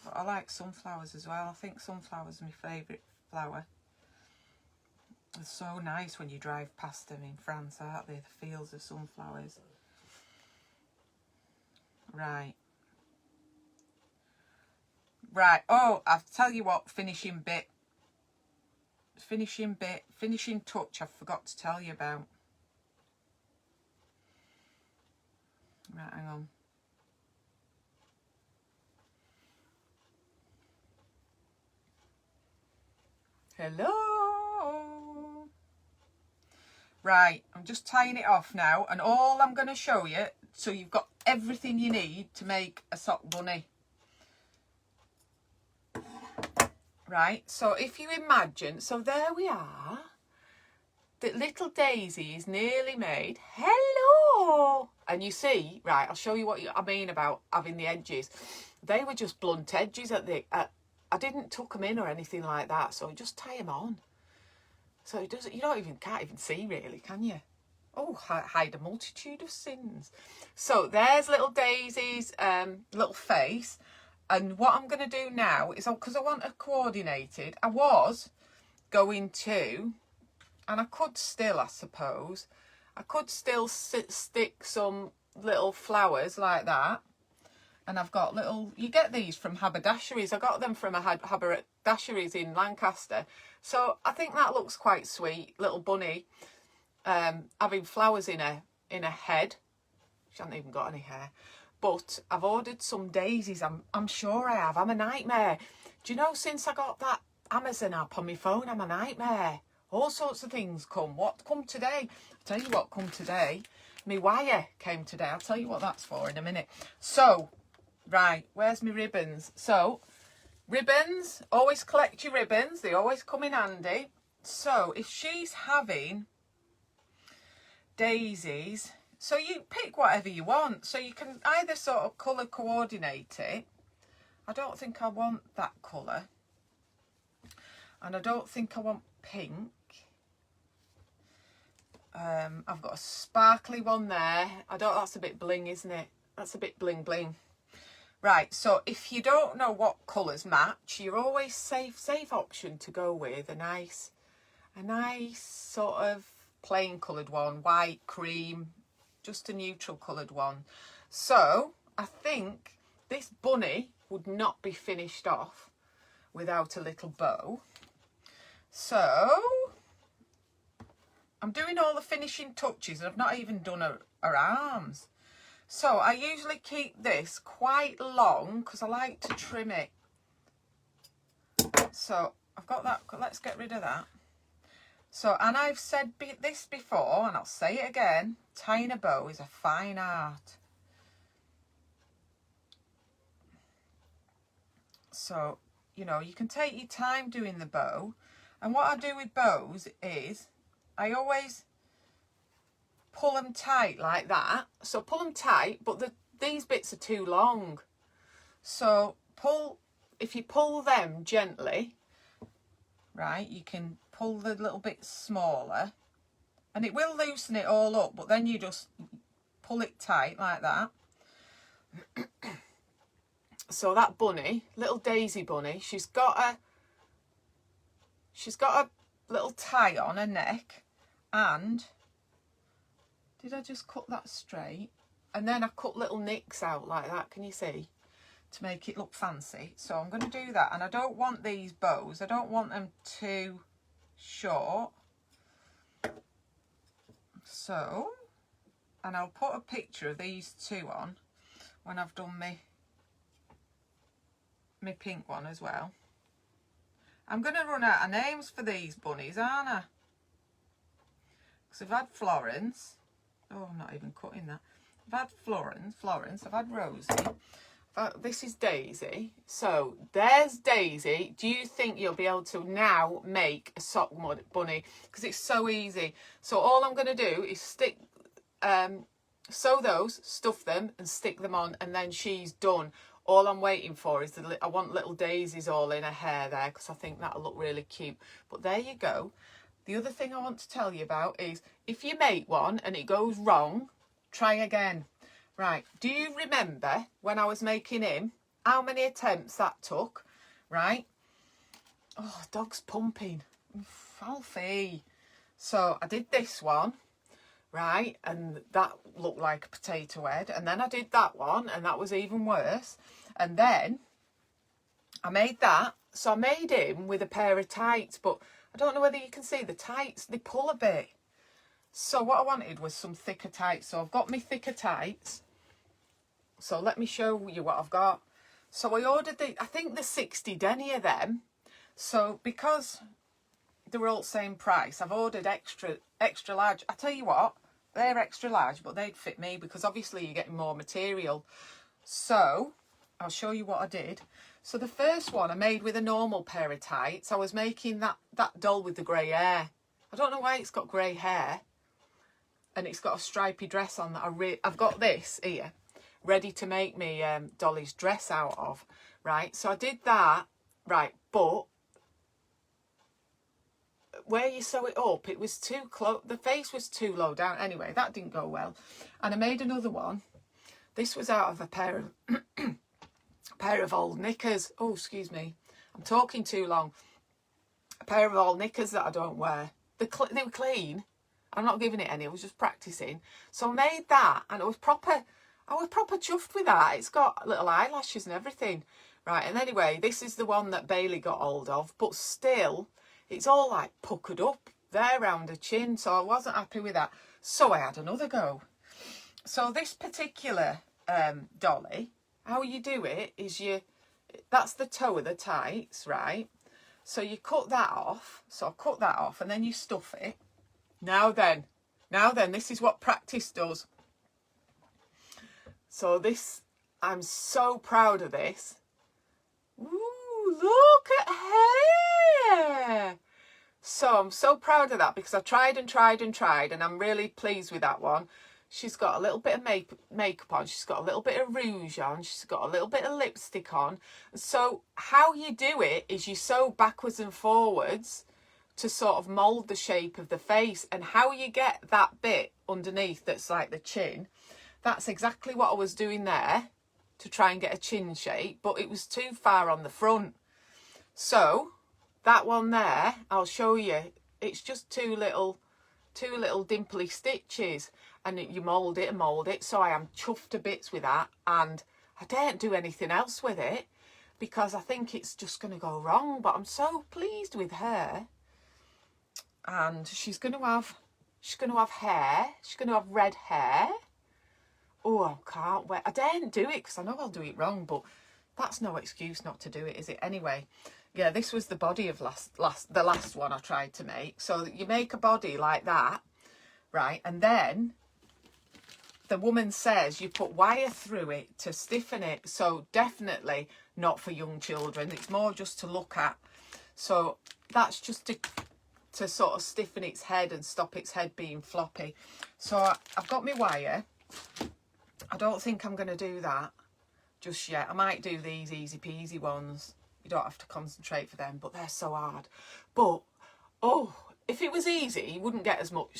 But I like sunflowers as well. I think sunflowers are my favourite flower. They're so nice when you drive past them in France, aren't they? The fields of sunflowers. Right. Right. Oh, I'll tell you what, finishing touch I forgot to tell you about. Right, hang on. Hello. Right, I'm just tying it off now, and all I'm going to show you, so you've got everything you need to make a sock bunny. Right, so if you imagine, so there we are. The little Daisy is nearly made. Hello! And you see, right, I'll show you what I mean about having the edges. They were just blunt edges I didn't tuck them in or anything like that, so just tie them on. So it doesn't, you can't even see really, can you? Oh, hide a multitude of sins. So there's little Daisy's little face. And what I'm going to do now is, because I want her coordinated, I was going to, and I could still, I suppose, I could still stick some little flowers like that. And I've got little, you get these from haberdasheries. I got them from a haberdasheries in Lancaster. So I think that looks quite sweet. Little bunny having flowers in her head. She hasn't even got any hair. But I've ordered some daisies. I'm sure I have. I'm a nightmare. Do you know, since I got that Amazon app on my phone. I'm a nightmare. All sorts of things come. What come today? I'll tell you what come today. My wire came today. I'll tell you what that's for in a minute. So, right, where's my ribbons? So, ribbons, always collect your ribbons. They always come in handy. So, if she's having daisies, so you pick whatever you want. So you can either sort of colour coordinate it. I don't think I want that colour. And I don't think I want pink. I've got a sparkly one there. That's a bit bling, isn't it? That's a bit bling bling. Right, so if you don't know what colours match, you're always safe option to go with a nice sort of plain coloured one, white, cream, just a neutral coloured one. So I think this bunny would not be finished off without a little bow. So I'm doing all the finishing touches and I've not even done her arms. So I usually keep this quite long because I like to trim it. So I've got that. Let's get rid of that. So, and I've said this before and I'll say it again. Tying a bow is a fine art. So, you know, you can take your time doing the bow. And what I do with bows is I always pull them tight like that. So pull them tight, but these bits are too long. So if you pull them gently, right, you can pull the little bit smaller and it will loosen it all up, but then you just pull it tight like that. So that bunny, little Daisy bunny, she's got a little tie on her neck. And did I just cut that straight? And then I cut little nicks out like that, can you see? To make it look fancy. So I'm going to do that. And I don't want these bows, I don't want them too short. So, and I'll put a picture of these two on when I've done my pink one as well. I'm going to run out of names for these bunnies, aren't I? Because I've had Florence. Oh, I'm not even cutting that. I've had Florence. I've had Rosie. This is Daisy. So there's Daisy. Do you think you'll be able to now make a sock bunny? Because it's so easy. So all I'm going to do is sew those, stuff them and stick them on, and then she's done. All I'm waiting for is I want little daisies all in her hair there because I think that'll look really cute. But there you go. The other thing I want to tell you about is if you make one and it goes wrong, try again. Right, do you remember when I was making him, how many attempts that took? Right? Oh, dog's pumping. Alfie. So I did this one, right? And that looked like a potato head. And then I did that one and that was even worse. And then I made that. So I made him with a pair of tights, but I don't know whether you can see the tights, they pull a bit. So what I wanted was some thicker tights. So I've got my thicker tights. So let me show you what I've got. So I ordered I think the 60 denier them. So because they were all the same price, I've ordered extra large. I tell you what, they're extra large, but they'd fit me because obviously you're getting more material. So I'll show you what I did. So the first one I made with a normal pair of tights. I was making that doll with the grey hair. I don't know why it's got grey hair. And it's got a stripy dress on that I've got this here ready to make me Dolly's dress out of. Right, so I did that. Right, but where you sew it up, it was too close. The face was too low down. Anyway, that didn't go well. And I made another one. This was out of a pair of old knickers. Oh, excuse me. I'm talking too long. A pair of old knickers that I don't wear. They were clean. I'm not giving it any. I was just practicing. So I made that and I was proper chuffed with that. It's got little eyelashes and everything. Right, and anyway, this is the one that Bailey got hold of. But still, it's all like puckered up there around her chin. So I wasn't happy with that. So I had another go. So this particular dolly, how you do it is that's the toe of the tights, right? So you cut that off. So I cut that off and then you stuff it. Now then, this is what practice does. So this, I'm so proud of this. Ooh, look at hair. So I'm so proud of that because I tried and I'm really pleased with that one. She's got a little bit of makeup on. She's got a little bit of rouge on. She's got a little bit of lipstick on. So how you do it is you sew backwards and forwards to sort of mould the shape of the face. And how you get that bit underneath that's like the chin, that's exactly what I was doing there to try and get a chin shape. But it was too far on the front. So that one there, I'll show you. It's just two little dimply stitches. And you mould it and mould it. So I am chuffed to bits with that. And I daren't do anything else with it because I think it's just going to go wrong. But I'm so pleased with her. And she's going to have hair. She's going to have red hair. Oh, I can't wait. I daren't do it because I know I'll do it wrong. But that's no excuse not to do it, is it? Anyway, yeah, this was the body of the last one I tried to make. So you make a body like that, right? And then the woman says you put wire through it to stiffen it. So definitely not for young children. It's more just to look at. So that's just to sort of stiffen its head and stop its head being floppy. So I've got my wire. I don't think I'm going to do that just yet. I might do these easy peasy ones. You don't have to concentrate for them, but they're so hard. But, oh, if it was easy, you wouldn't get as much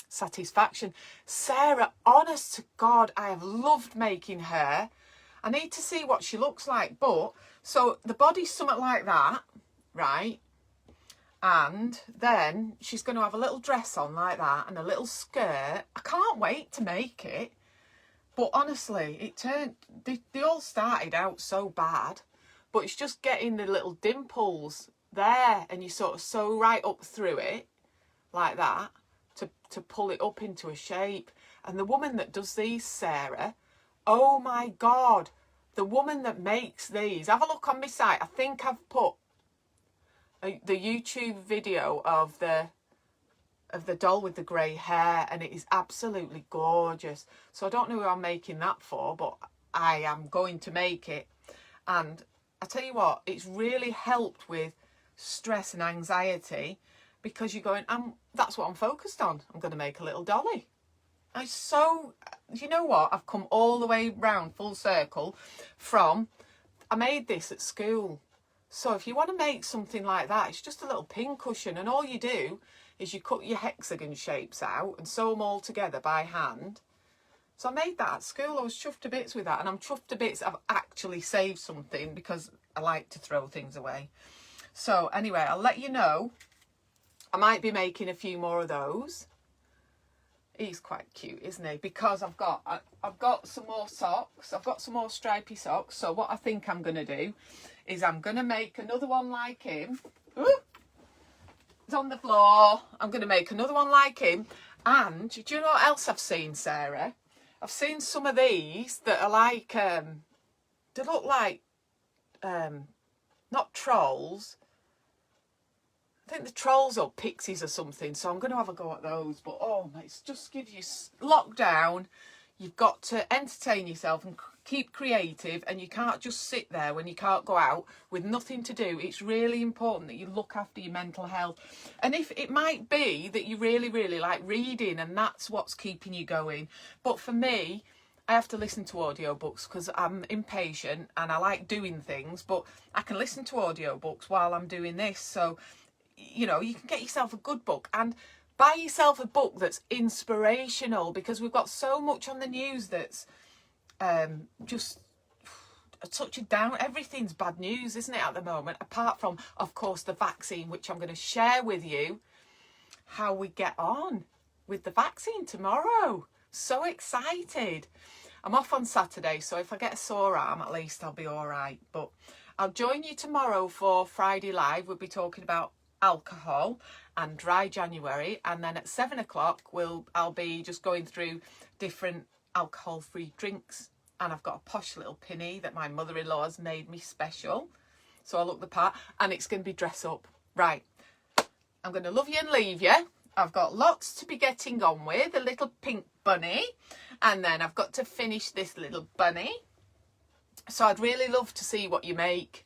satisfaction. Sarah, honest to God, I have loved making her. I need to see what she looks like. But, so the body's something like that, right? And then she's going to have a little dress on like that and a little skirt. I can't wait to make it. But honestly, they all started out so bad. But it's just getting the little dimples there and you sort of sew right up through it like that to pull it up into a shape. And the woman that does these, Sarah, oh my God, the woman that makes these, have a look on my site. I think I've put the YouTube video of the doll with the grey hair, and it is absolutely gorgeous. So I don't know who I'm making that for, but I am going to make it. And I tell you what, it's really helped with stress and anxiety because you're going, that's what I'm focused on. I'm going to make a little dolly. You know what? I've come all the way round full circle from, I made this at school. So if you want to make something like that, it's just a little pin cushion, and all you do is you cut your hexagon shapes out and sew them all together by hand. So I made that at school. I was chuffed to bits with that, and I'm chuffed to bits I've actually saved something because I like to throw things away. So anyway, I'll let you know. I might be making a few more of those. He's quite cute, isn't he? Because I've got some more socks. I've got some more stripy socks. So what I think I'm going to do is I'm going to make another one like him. Ooh, it's on the floor. I'm going to make another one like him. And do you know what else I've seen, Sarah? I've seen some of these that are like, they look like, not trolls. I think the trolls or pixies or something. So I'm going to have a go at those. But, oh, it just gives you lockdown. You've got to entertain yourself and keep creative, and you can't just sit there when you can't go out with nothing to do. It's really important that you look after your mental health. And if it might be that you really, really like reading and that's what's keeping you going. But for me, I have to listen to audiobooks because I'm impatient and I like doing things, but I can listen to audiobooks while I'm doing this. So, you know, you can get yourself a good book and buy yourself a book that's inspirational, because we've got so much on the news that's just such a down. Everything's bad news, isn't it, at the moment? Apart from, of course, the vaccine, which I'm going to share with you how we get on with the vaccine tomorrow. So excited. I'm off on Saturday, so if I get a sore arm, at least I'll be all right. But I'll join you tomorrow for Friday Live. We'll be talking about alcohol and dry January, and then at 7 o'clock I'll be just going through different alcohol-free drinks, and I've got a posh little pinny that my mother-in-law has made me special. so I look the part, and it's going to be dress up. Right, I'm going to love you and leave you. I've got lots to be getting on with, a little pink bunny, and then I've got to finish this little bunny. So I'd really love to see what you make.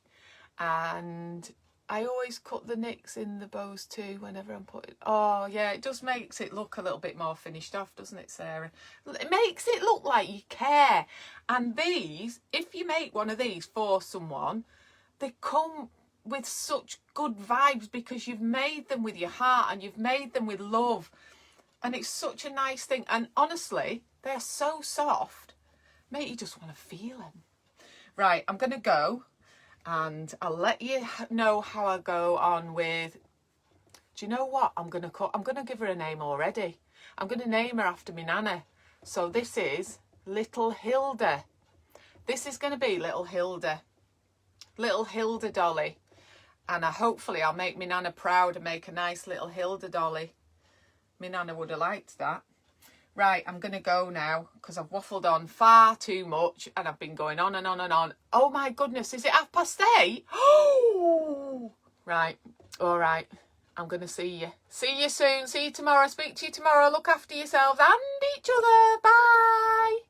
And I always cut the nicks in the bows too whenever I'm putting... Oh, yeah, it just makes it look a little bit more finished off, doesn't it, Sarah? It makes it look like you care. And these, if you make one of these for someone, they come with such good vibes because you've made them with your heart and you've made them with love. And it's such a nice thing. And honestly, they're so soft. Make you just want to feel them. Right, I'm going to go. And I'll let you know how I go on with... Do you know what I'm going to give her a name already. I'm going to name her after my nana. So this is Little Hilda. This is going to be Little Hilda. Little Hilda dolly. And hopefully I'll make my nana proud and make a nice little Hilda dolly. My nana would have liked that. Right, I'm going to go now because I've waffled on far too much and I've been going on and on and on. Oh my goodness, is it 8:30? Oh, right, all right. I'm going to see you. See you soon. See you tomorrow. Speak to you tomorrow. Look after yourselves and each other. Bye.